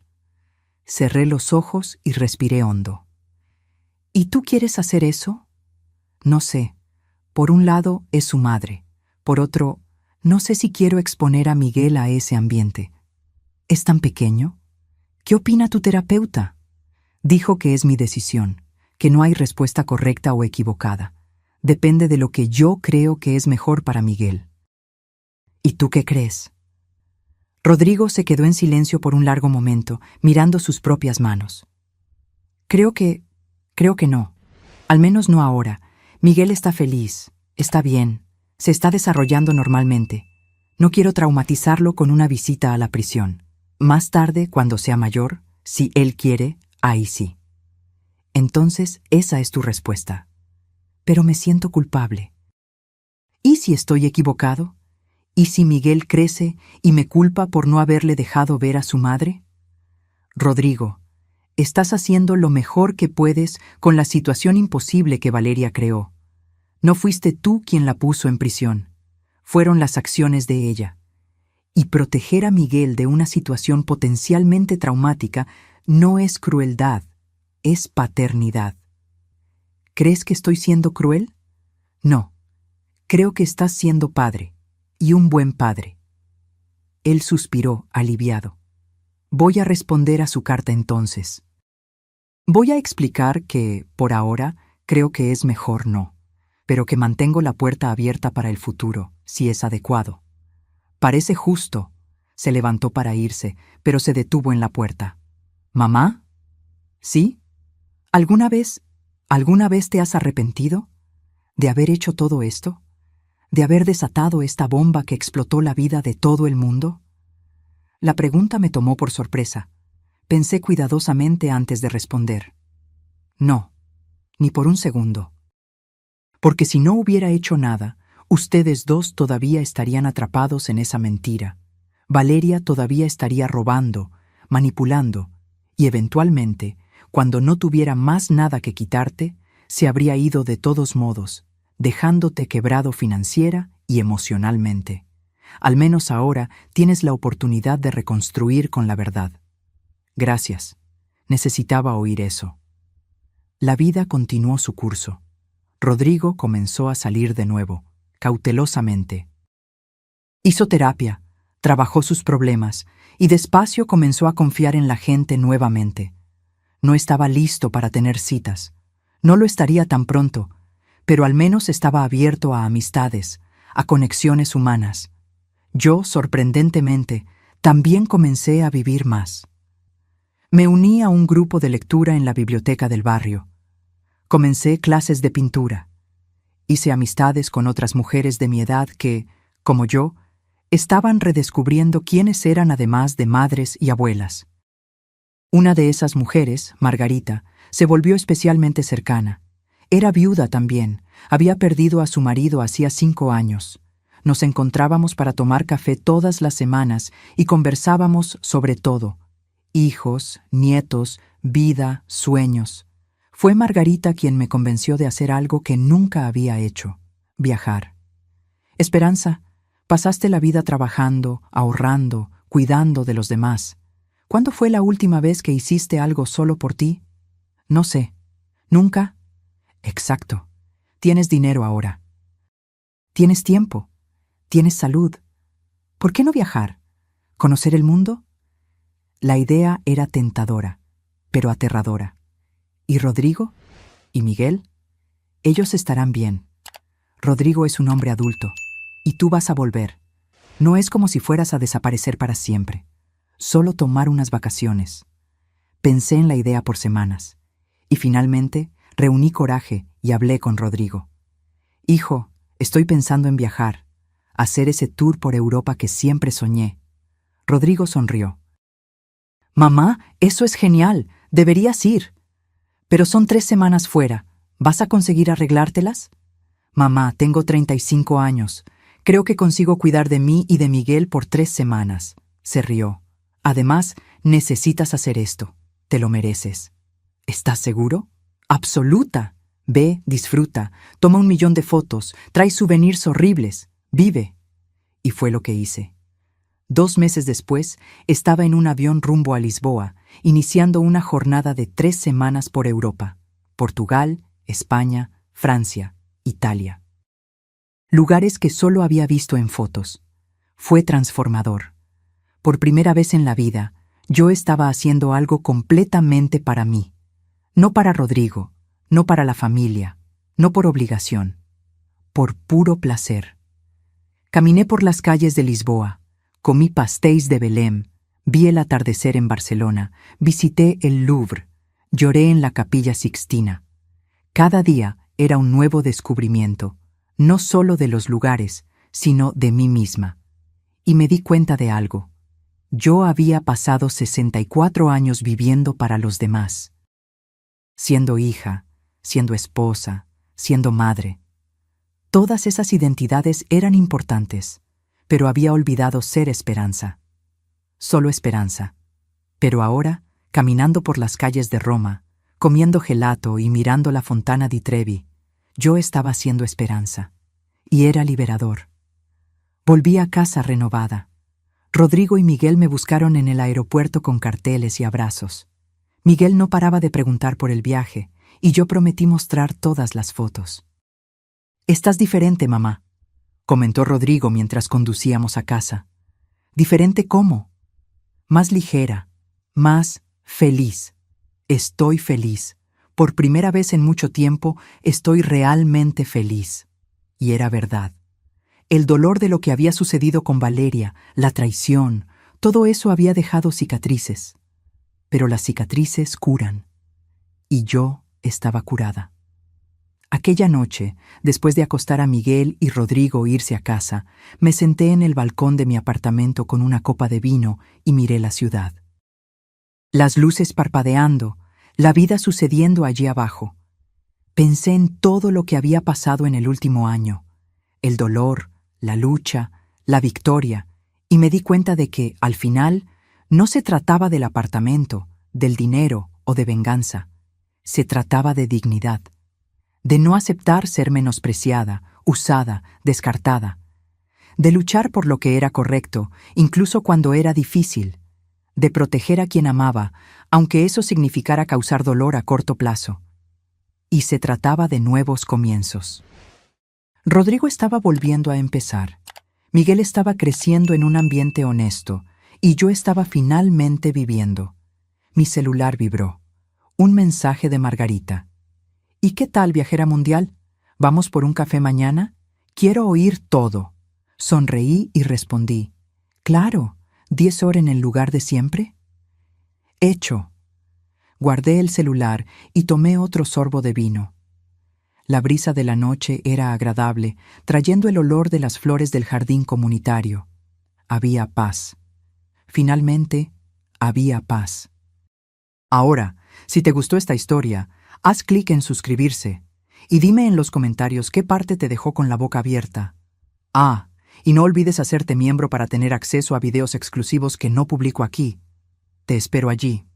Cerré los ojos y respiré hondo. ¿Y tú quieres hacer eso? No sé. Por un lado, es su madre. Por otro, no sé si quiero exponer a Miguel a ese ambiente. ¿Es tan pequeño? ¿Qué opina tu terapeuta? Dijo que es mi decisión, que no hay respuesta correcta o equivocada. Depende de lo que yo creo que es mejor para Miguel. ¿Y tú qué crees? Rodrigo se quedó en silencio por un largo momento, mirando sus propias manos. Creo que no. Al menos no ahora. Miguel está feliz, está bien, se está desarrollando normalmente. No quiero traumatizarlo con una visita a la prisión. Más tarde, cuando sea mayor, si él quiere, ahí sí. Entonces, esa es tu respuesta. Pero me siento culpable. ¿Y si estoy equivocado? ¿Y si Miguel crece y me culpa por no haberle dejado ver a su madre? Rodrigo, estás haciendo lo mejor que puedes con la situación imposible que Valeria creó. No fuiste tú quien la puso en prisión. Fueron las acciones de ella. Y proteger a Miguel de una situación potencialmente traumática no es crueldad, es paternidad. ¿Crees que estoy siendo cruel? No. Creo que estás siendo padre, y un buen padre. Él suspiró, aliviado. Voy a responder a su carta entonces. Voy a explicar que, por ahora, creo que es mejor no, pero que mantengo la puerta abierta para el futuro, si es adecuado. Parece justo. Se levantó para irse, pero se detuvo en la puerta. ¿Mamá? ¿Sí? ¿Alguna vez te has arrepentido de haber hecho todo esto? ¿De haber desatado esta bomba que explotó la vida de todo el mundo? La pregunta me tomó por sorpresa. Pensé cuidadosamente antes de responder. No, ni por un segundo. Porque si no hubiera hecho nada, ustedes dos todavía estarían atrapados en esa mentira. Valeria todavía estaría robando, manipulando, y eventualmente, cuando no tuviera más nada que quitarte, se habría ido de todos modos, dejándote quebrado financiera y emocionalmente. Al menos ahora tienes la oportunidad de reconstruir con la verdad. Gracias. Necesitaba oír eso. La vida continuó su curso. Rodrigo comenzó a salir de nuevo, cautelosamente. Hizo terapia, trabajó sus problemas y despacio comenzó a confiar en la gente nuevamente. No estaba listo para tener citas. No lo estaría tan pronto, pero al menos estaba abierto a amistades, a conexiones humanas. Yo, sorprendentemente, también comencé a vivir más. Me uní a un grupo de lectura en la biblioteca del barrio. Comencé clases de pintura. Hice amistades con otras mujeres de mi edad que, como yo, estaban redescubriendo quiénes eran además de madres y abuelas. Una de esas mujeres, Margarita, se volvió especialmente cercana. Era viuda también, había perdido a su marido hacía 5 años. Nos encontrábamos para tomar café todas las semanas y conversábamos sobre todo: hijos, nietos, vida, sueños. Fue Margarita quien me convenció de hacer algo que nunca había hecho: viajar. Esperanza, pasaste la vida trabajando, ahorrando, cuidando de los demás. ¿Cuándo fue la última vez que hiciste algo solo por ti? No sé. ¿Nunca? Exacto. Tienes dinero ahora. Tienes tiempo. Tienes salud. ¿Por qué no viajar? ¿Conocer el mundo? La idea era tentadora, pero aterradora. ¿Y Rodrigo? ¿Y Miguel? Ellos estarán bien. Rodrigo es un hombre adulto, y tú vas a volver. No es como si fueras a desaparecer para siempre. Solo tomar unas vacaciones. Pensé en la idea por semanas, y finalmente reuní coraje y hablé con Rodrigo. Hijo, estoy pensando en viajar, hacer ese tour por Europa que siempre soñé. Rodrigo sonrió. Mamá, eso es genial, deberías ir. Pero son 3 semanas fuera, ¿vas a conseguir arreglártelas? Mamá, tengo 35 años. Creo que consigo cuidar de mí y de Miguel por 3 semanas. Se rió. Además, necesitas hacer esto. Te lo mereces. ¿Estás seguro? Absoluta. Ve, disfruta, toma 1.000.000 de fotos, trae souvenirs horribles, vive. Y fue lo que hice. 2 meses después, estaba en un avión rumbo a Lisboa, iniciando una jornada de 3 semanas por Europa: Portugal, España, Francia, Italia. Lugares que solo había visto en fotos. Fue transformador. Por primera vez en la vida, yo estaba haciendo algo completamente para mí. No para Rodrigo, no para la familia, no por obligación. Por puro placer. Caminé por las calles de Lisboa, comí pastéis de Belém, vi el atardecer en Barcelona, visité el Louvre, lloré en la Capilla Sixtina. Cada día era un nuevo descubrimiento, no solo de los lugares, sino de mí misma. Y me di cuenta de algo. Yo había pasado 64 años viviendo para los demás. Siendo hija, siendo esposa, siendo madre. Todas esas identidades eran importantes, pero había olvidado ser Esperanza. Solo Esperanza. Pero ahora, caminando por las calles de Roma, comiendo gelato y mirando la Fontana di Trevi, yo estaba siendo Esperanza. Y era liberador. Volví a casa renovada. Rodrigo y Miguel me buscaron en el aeropuerto con carteles y abrazos. Miguel no paraba de preguntar por el viaje, y yo prometí mostrar todas las fotos. «Estás diferente, mamá», comentó Rodrigo mientras conducíamos a casa. «¿Diferente cómo?» «Más ligera, más feliz. Estoy feliz. Por primera vez en mucho tiempo estoy realmente feliz». Y era verdad. El dolor de lo que había sucedido con Valeria, la traición, todo eso había dejado cicatrices. Pero las cicatrices curan. Y yo estaba curada. Aquella noche, después de acostar a Miguel y Rodrigo irse a casa, me senté en el balcón de mi apartamento con una copa de vino y miré la ciudad. Las luces parpadeando, la vida sucediendo allí abajo. Pensé en todo lo que había pasado en el último año, el dolor, la lucha, la victoria, y me di cuenta de que, al final, no se trataba del apartamento, del dinero o de venganza. Se trataba de dignidad, de no aceptar ser menospreciada, usada, descartada, de luchar por lo que era correcto, incluso cuando era difícil, de proteger a quien amaba, aunque eso significara causar dolor a corto plazo. Y se trataba de nuevos comienzos. Rodrigo estaba volviendo a empezar. Miguel estaba creciendo en un ambiente honesto, y yo estaba finalmente viviendo. Mi celular vibró. Un mensaje de Margarita. «¿Y qué tal, viajera mundial? ¿Vamos por un café mañana? Quiero oír todo». Sonreí y respondí: «Claro, 10 horas en el lugar de siempre». Hecho. Guardé el celular y tomé otro sorbo de vino. La brisa de la noche era agradable, trayendo el olor de las flores del jardín comunitario. Había paz. Finalmente, había paz. Ahora, si te gustó esta historia, haz clic en suscribirse y dime en los comentarios qué parte te dejó con la boca abierta. Ah, Y no olvides hacerte miembro para tener acceso a videos exclusivos que no publico aquí. Te espero allí.